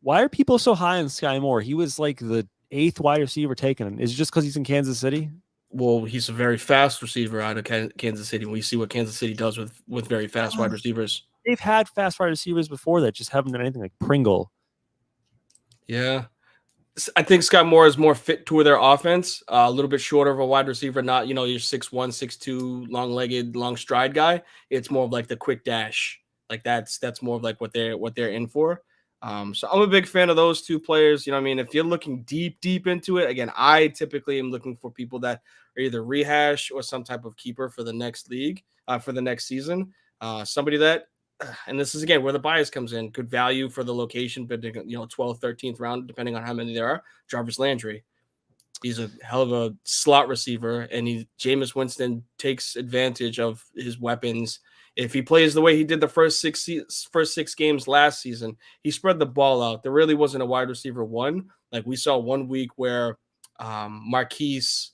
Why are people so high on Sky Moore? He was like the 8th wide receiver taken. Is it just because he's in Kansas City? Well, he's a very fast receiver out of Kansas City. We see what Kansas City does with very fast wide receivers. They've had fast wide receivers before that, just haven't done anything like Pringle. Yeah. I think Scott Moore is more fit to their offense, a little bit shorter of a wide receiver, not, your 6'1", 6'2", long-legged, long stride guy. It's more of like the quick dash. Like that's more of like what they're in for. So I'm a big fan of those two players. If you're looking deep into it, again, I typically am looking for people that are either rehash or some type of keeper for the next league, for the next season. Somebody that, and this is again where the bias comes in, good value for the location, but 12th, 13th round, depending on how many there are. Jarvis Landry, he's a hell of a slot receiver, and Jameis Winston takes advantage of his weapons. If he plays the way he did the first six games last season, he spread the ball out. There really wasn't a wide receiver 1. Like we saw one week where Marquez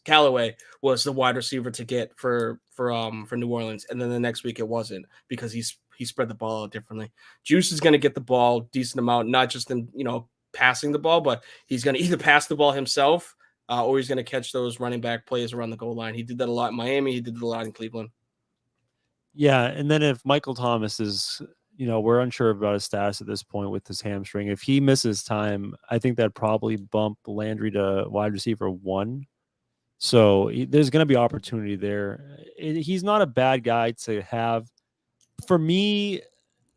Callaway was the wide receiver to get for New Orleans, and then the next week it wasn't because he spread the ball out differently. Juice is going to get the ball decent amount, not just in passing the ball, but he's going to either pass the ball himself or he's going to catch those running back plays around the goal line. He did that a lot in Miami. He did it a lot in Cleveland. Yeah, and then if Michael Thomas is, we're unsure about his status at this point with his hamstring. If he misses time, I think that'd probably bump Landry to wide receiver 1. So there's going to be opportunity there. He's not a bad guy to have. For me,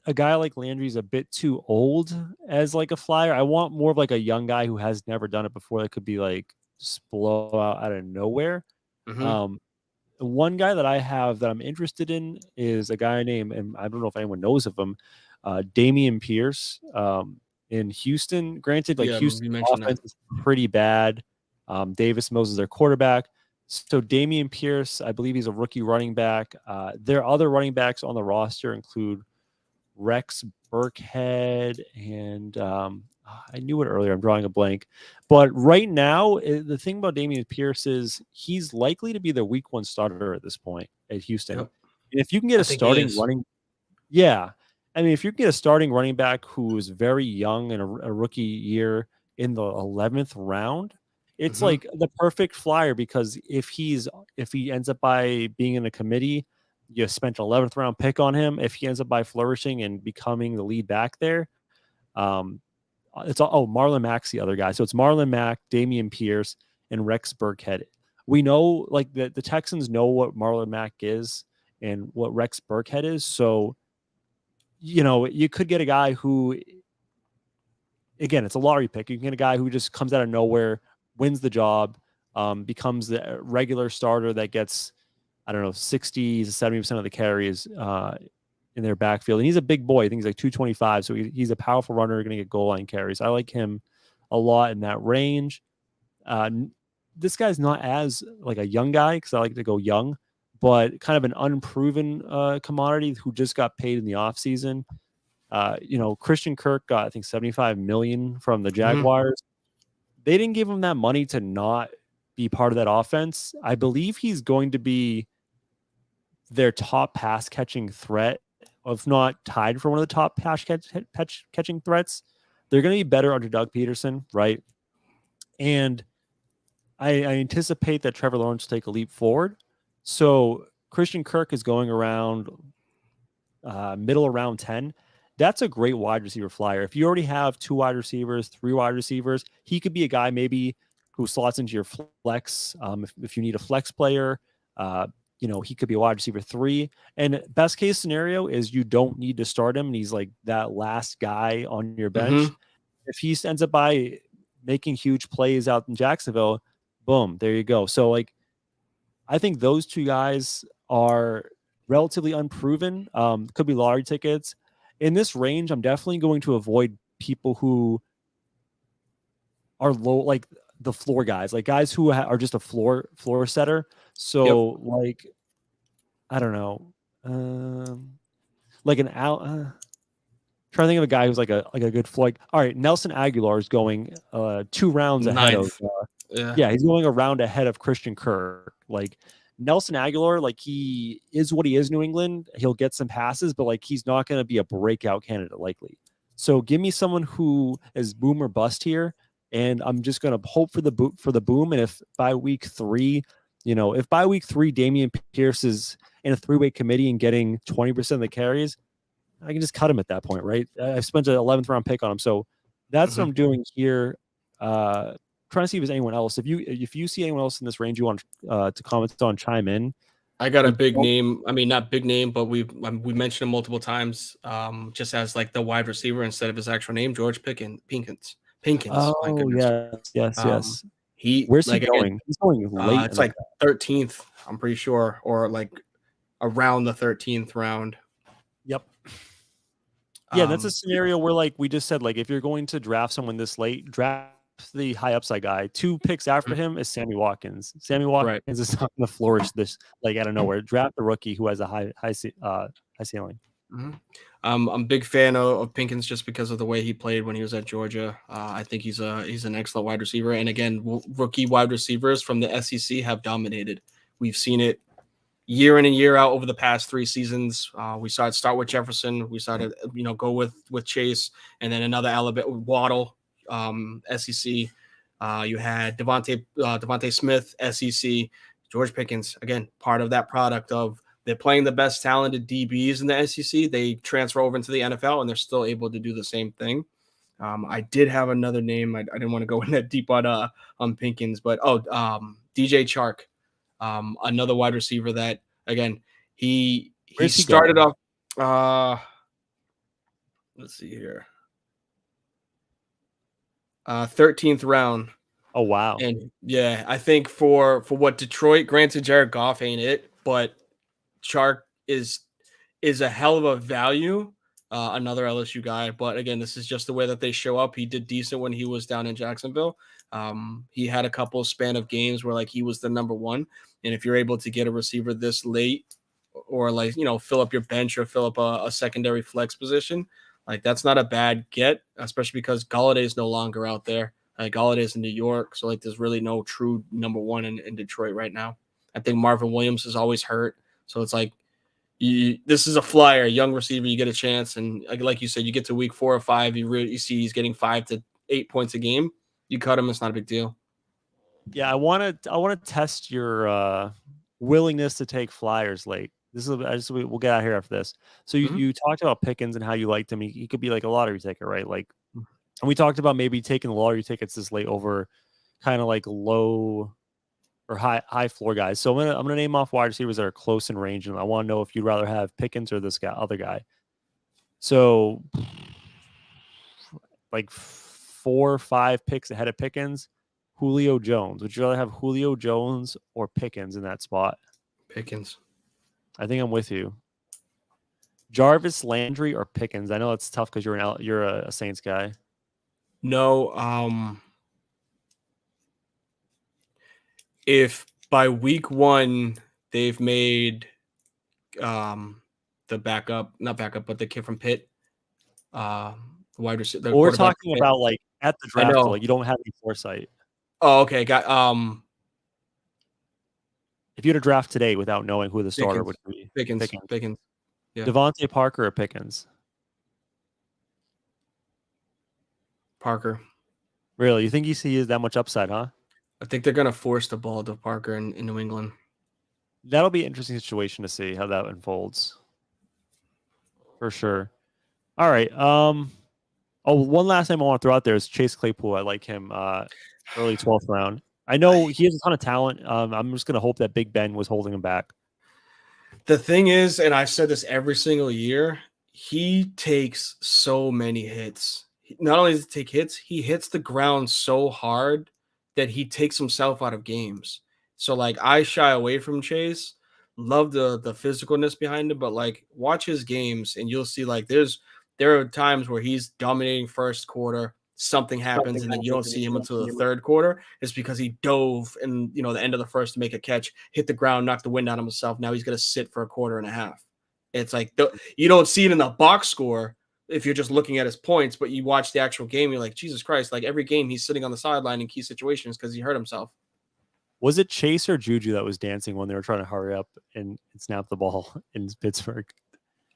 a guy like Landry is a bit too old as like a flyer. I want more of like a young guy who has never done it before that could be like just blow out of nowhere. Mm-hmm. One guy that I have that I'm interested in is a guy named, and I don't know if anyone knows of him, Dameon Pierce in Houston. Granted, like Houston offense is pretty bad. Davis Mills is their quarterback. So Dameon Pierce, I believe he's a rookie running back. Their other running backs on the roster include Rex Burkhead and I knew it earlier. I'm drawing a blank. But right now, the thing about Dameon Pierce is he's likely to be the week 1 starter at this point at Houston. Yep. And if you can get a starting running, if you can get a starting running back who is very young in a rookie year in the 11th round, it's like the perfect flyer because if he ends up by being in a committee, you spent an 11th round pick on him. If he ends up by flourishing and becoming the lead back there, it's Marlon Mack's the other guy. So it's Marlon Mack, Dameon Pierce, and Rex Burkhead. We know like the Texans know what Marlon Mack is and what Rex Burkhead is. So, you could get a guy who, again, it's a lottery pick. You can get a guy who just comes out of nowhere, wins the job, becomes the regular starter that gets, 60 to 70% of the carries in their backfield. And he's a big boy. I think he's like 225. So he's a powerful runner, going to get goal line carries. I like him a lot in that range. This guy's not as like a young guy because I like to go young, but kind of an unproven commodity who just got paid in the offseason. Christian Kirk got, I think, $75 million from the Jaguars. They didn't give him that money to not be part of that offense. I believe he's going to be their top pass catching threat if not tied for one of the top catching threats. They're going to be better under Doug Peterson, right? And I anticipate that Trevor Lawrence will take a leap forward. So Christian Kirk is going around middle around 10. That's a great wide receiver flyer. If you already have 2 wide receivers, 3 wide receivers, he could be a guy maybe who slots into your flex. If you need a flex player, he could be a wide receiver 3. And best case scenario is you don't need to start him, and he's like that last guy on your bench. Mm-hmm. If he ends up by making huge plays out in Jacksonville, boom, there you go. So like, I think those 2 guys are relatively unproven. Could be lottery tickets. In this range, I'm definitely going to avoid people who are low, like the floor guys, like guys who are just a floor setter. So like, I don't know, like an out. Trying to think of a guy who's like a good floor. Like, all right, Nelson Aguilar is going 2 rounds ahead of. He's going a round ahead of Christian Kirk. Like Nelson Aguilar, like he is what he is. New England, he'll get some passes, but like he's not going to be a breakout candidate likely. So give me someone who is boom or bust here, and I'm just going to hope for the boom. And if by week 3, Damian Pierce is in a 3-way committee and getting 20% of the carries, I can just cut him at that point, right? I've spent an 11th round pick on him, so that's what I'm doing here. Trying to see if there's anyone else. If you see anyone else in this range you want to comment on, chime in. I got a big name. I mean, not big name, but we mentioned him multiple times. Just as like the wide receiver instead of his actual name, George Pickens. Oh yes. Where's he going? Again, He's going late. It's like 13th, I'm pretty sure, or like around the 13th round. Yep. Yeah, that's a scenario where, like we just said, like if you're going to draft someone this late, draft the high upside guy. 2 picks after him is Sammy Watkins. Sammy Watkins is not going to flourish this like out of nowhere. Draft the rookie who has a high ceiling. Mm-hmm. I'm a big fan of Pickens just because of the way he played when he was at Georgia. I think he's an excellent wide receiver. And again, rookie wide receivers from the SEC have dominated. We've seen it year in and year out over the past 3 seasons. We saw it start with Jefferson. We saw it, go with Chase, and then another Alabama Waddle, SEC. You had Devontae Smith, SEC. George Pickens, again, part of that product of they're playing the best talented DBs in the SEC. They transfer over into the NFL, and they're still able to do the same thing. I did have another name. I didn't want to go in that deep on Pickens, but DJ Chark. Another wide receiver that, again, he started off. Let's see here. 13th round. Oh wow! And yeah, I think for what Detroit, granted, Jared Goff ain't it, but Chark is a hell of a value. Another LSU guy, but again, this is just the way that they show up. He did decent when he was down in Jacksonville. He had a couple span of games where like he was the number 1. And if you're able to get a receiver this late, or like fill up your bench or fill up a secondary flex position, like that's not a bad get, especially because Golladay is no longer out there. Galladay's in New York, so like there's really no true number 1 in Detroit right now. I think Marvin Williams is always hurt, so it's like this is a flyer, young receiver. You get a chance, and like you said, you get to week 4 or 5, you see he's getting 5 to 8 points a game. You cut him; it's not a big deal. Yeah, I want to test your willingness to take flyers late. We'll get out here after this. So you talked about Pickens and how you liked him. He could be like a lottery ticket, right? Like, and we talked about maybe taking the lottery tickets this late over kind of like low or high floor guys. So I'm gonna name off wide receivers that are close in range, and I want to know if you'd rather have Pickens or this other guy. So like 4 or 5 picks ahead of Pickens, Julio Jones. Would you rather have Julio Jones or Pickens in that spot? Pickens. I think I'm with you. Jarvis Landry or Pickens? I know it's tough because you're a Saints guy. No. If by week 1 they've made the backup, not backup, but the kid from Pitt, wide receiver. Well, we're talking about like at the draft, like you don't have any foresight. Oh, okay. Got if you had a draft today without knowing who the starter would be, Pickens. Yeah. Devontae Parker or Pickens? Parker. Really? You think he has that much upside, huh? I think they're gonna force the ball to Parker in New England. That'll be an interesting situation to see how that unfolds. For sure. All right. One last name I want to throw out there is Chase Claypool. I like him early 12th round. I know he has a ton of talent. I'm just going to hope that Big Ben was holding him back. The thing is, and I've said this every single year, he takes so many hits. Not only does he take hits, he hits the ground so hard that he takes himself out of games. So like I shy away from Chase. Love the physicalness behind it, but like watch his games and you'll see like there are times where he's dominating first quarter, something happens, and then you don't see him until the third quarter. It's because he dove in, the end of the first to make a catch, hit the ground, knocked the wind out of himself. Now he's going to sit for a quarter and a half. It's like you don't see it in the box score if you're just looking at his points, but you watch the actual game, you're like, Jesus Christ, like every game he's sitting on the sideline in key situations because he hurt himself. Was it Chase or Juju that was dancing when they were trying to hurry up and snap the ball in Pittsburgh?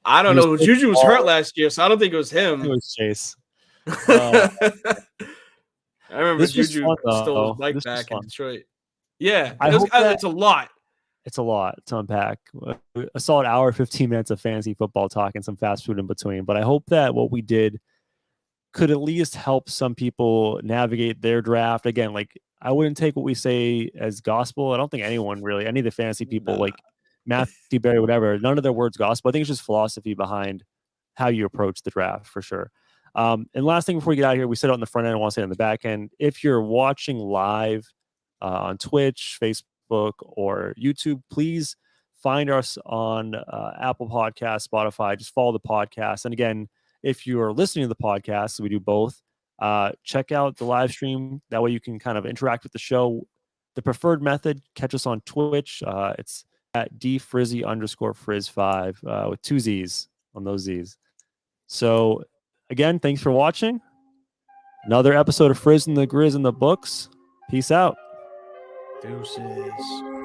I don't know. Juju was hurt last year, so I don't think it was him. It was Chase. I remember Juju stole his bike back in Detroit. Yeah, it's a lot. It's a lot to unpack. A solid hour, 15 minutes of fantasy football talk and some fast food in between. But I hope that what we did could at least help some people navigate their draft. Again, like I wouldn't take what we say as gospel. I don't think anyone really, any of the fantasy people, like Matthew Berry, whatever, none of their words gospel. I think it's just philosophy behind how you approach the draft for sure. And last thing before we get out of here, we said it on the front end, I want to say it on the back end. If you're watching live on Twitch, Facebook, or YouTube, please find us on Apple Podcasts, Spotify. Just follow the podcast. And again, if you're listening to the podcast, so we do both, check out the live stream. That way you can kind of interact with the show. The preferred method, catch us on Twitch. It's at dfrizzy_frizz5 with 2 Z's on those Z's. So again, thanks for watching. Another episode of Frizz and the Grizz in the books. Peace out. Deuces.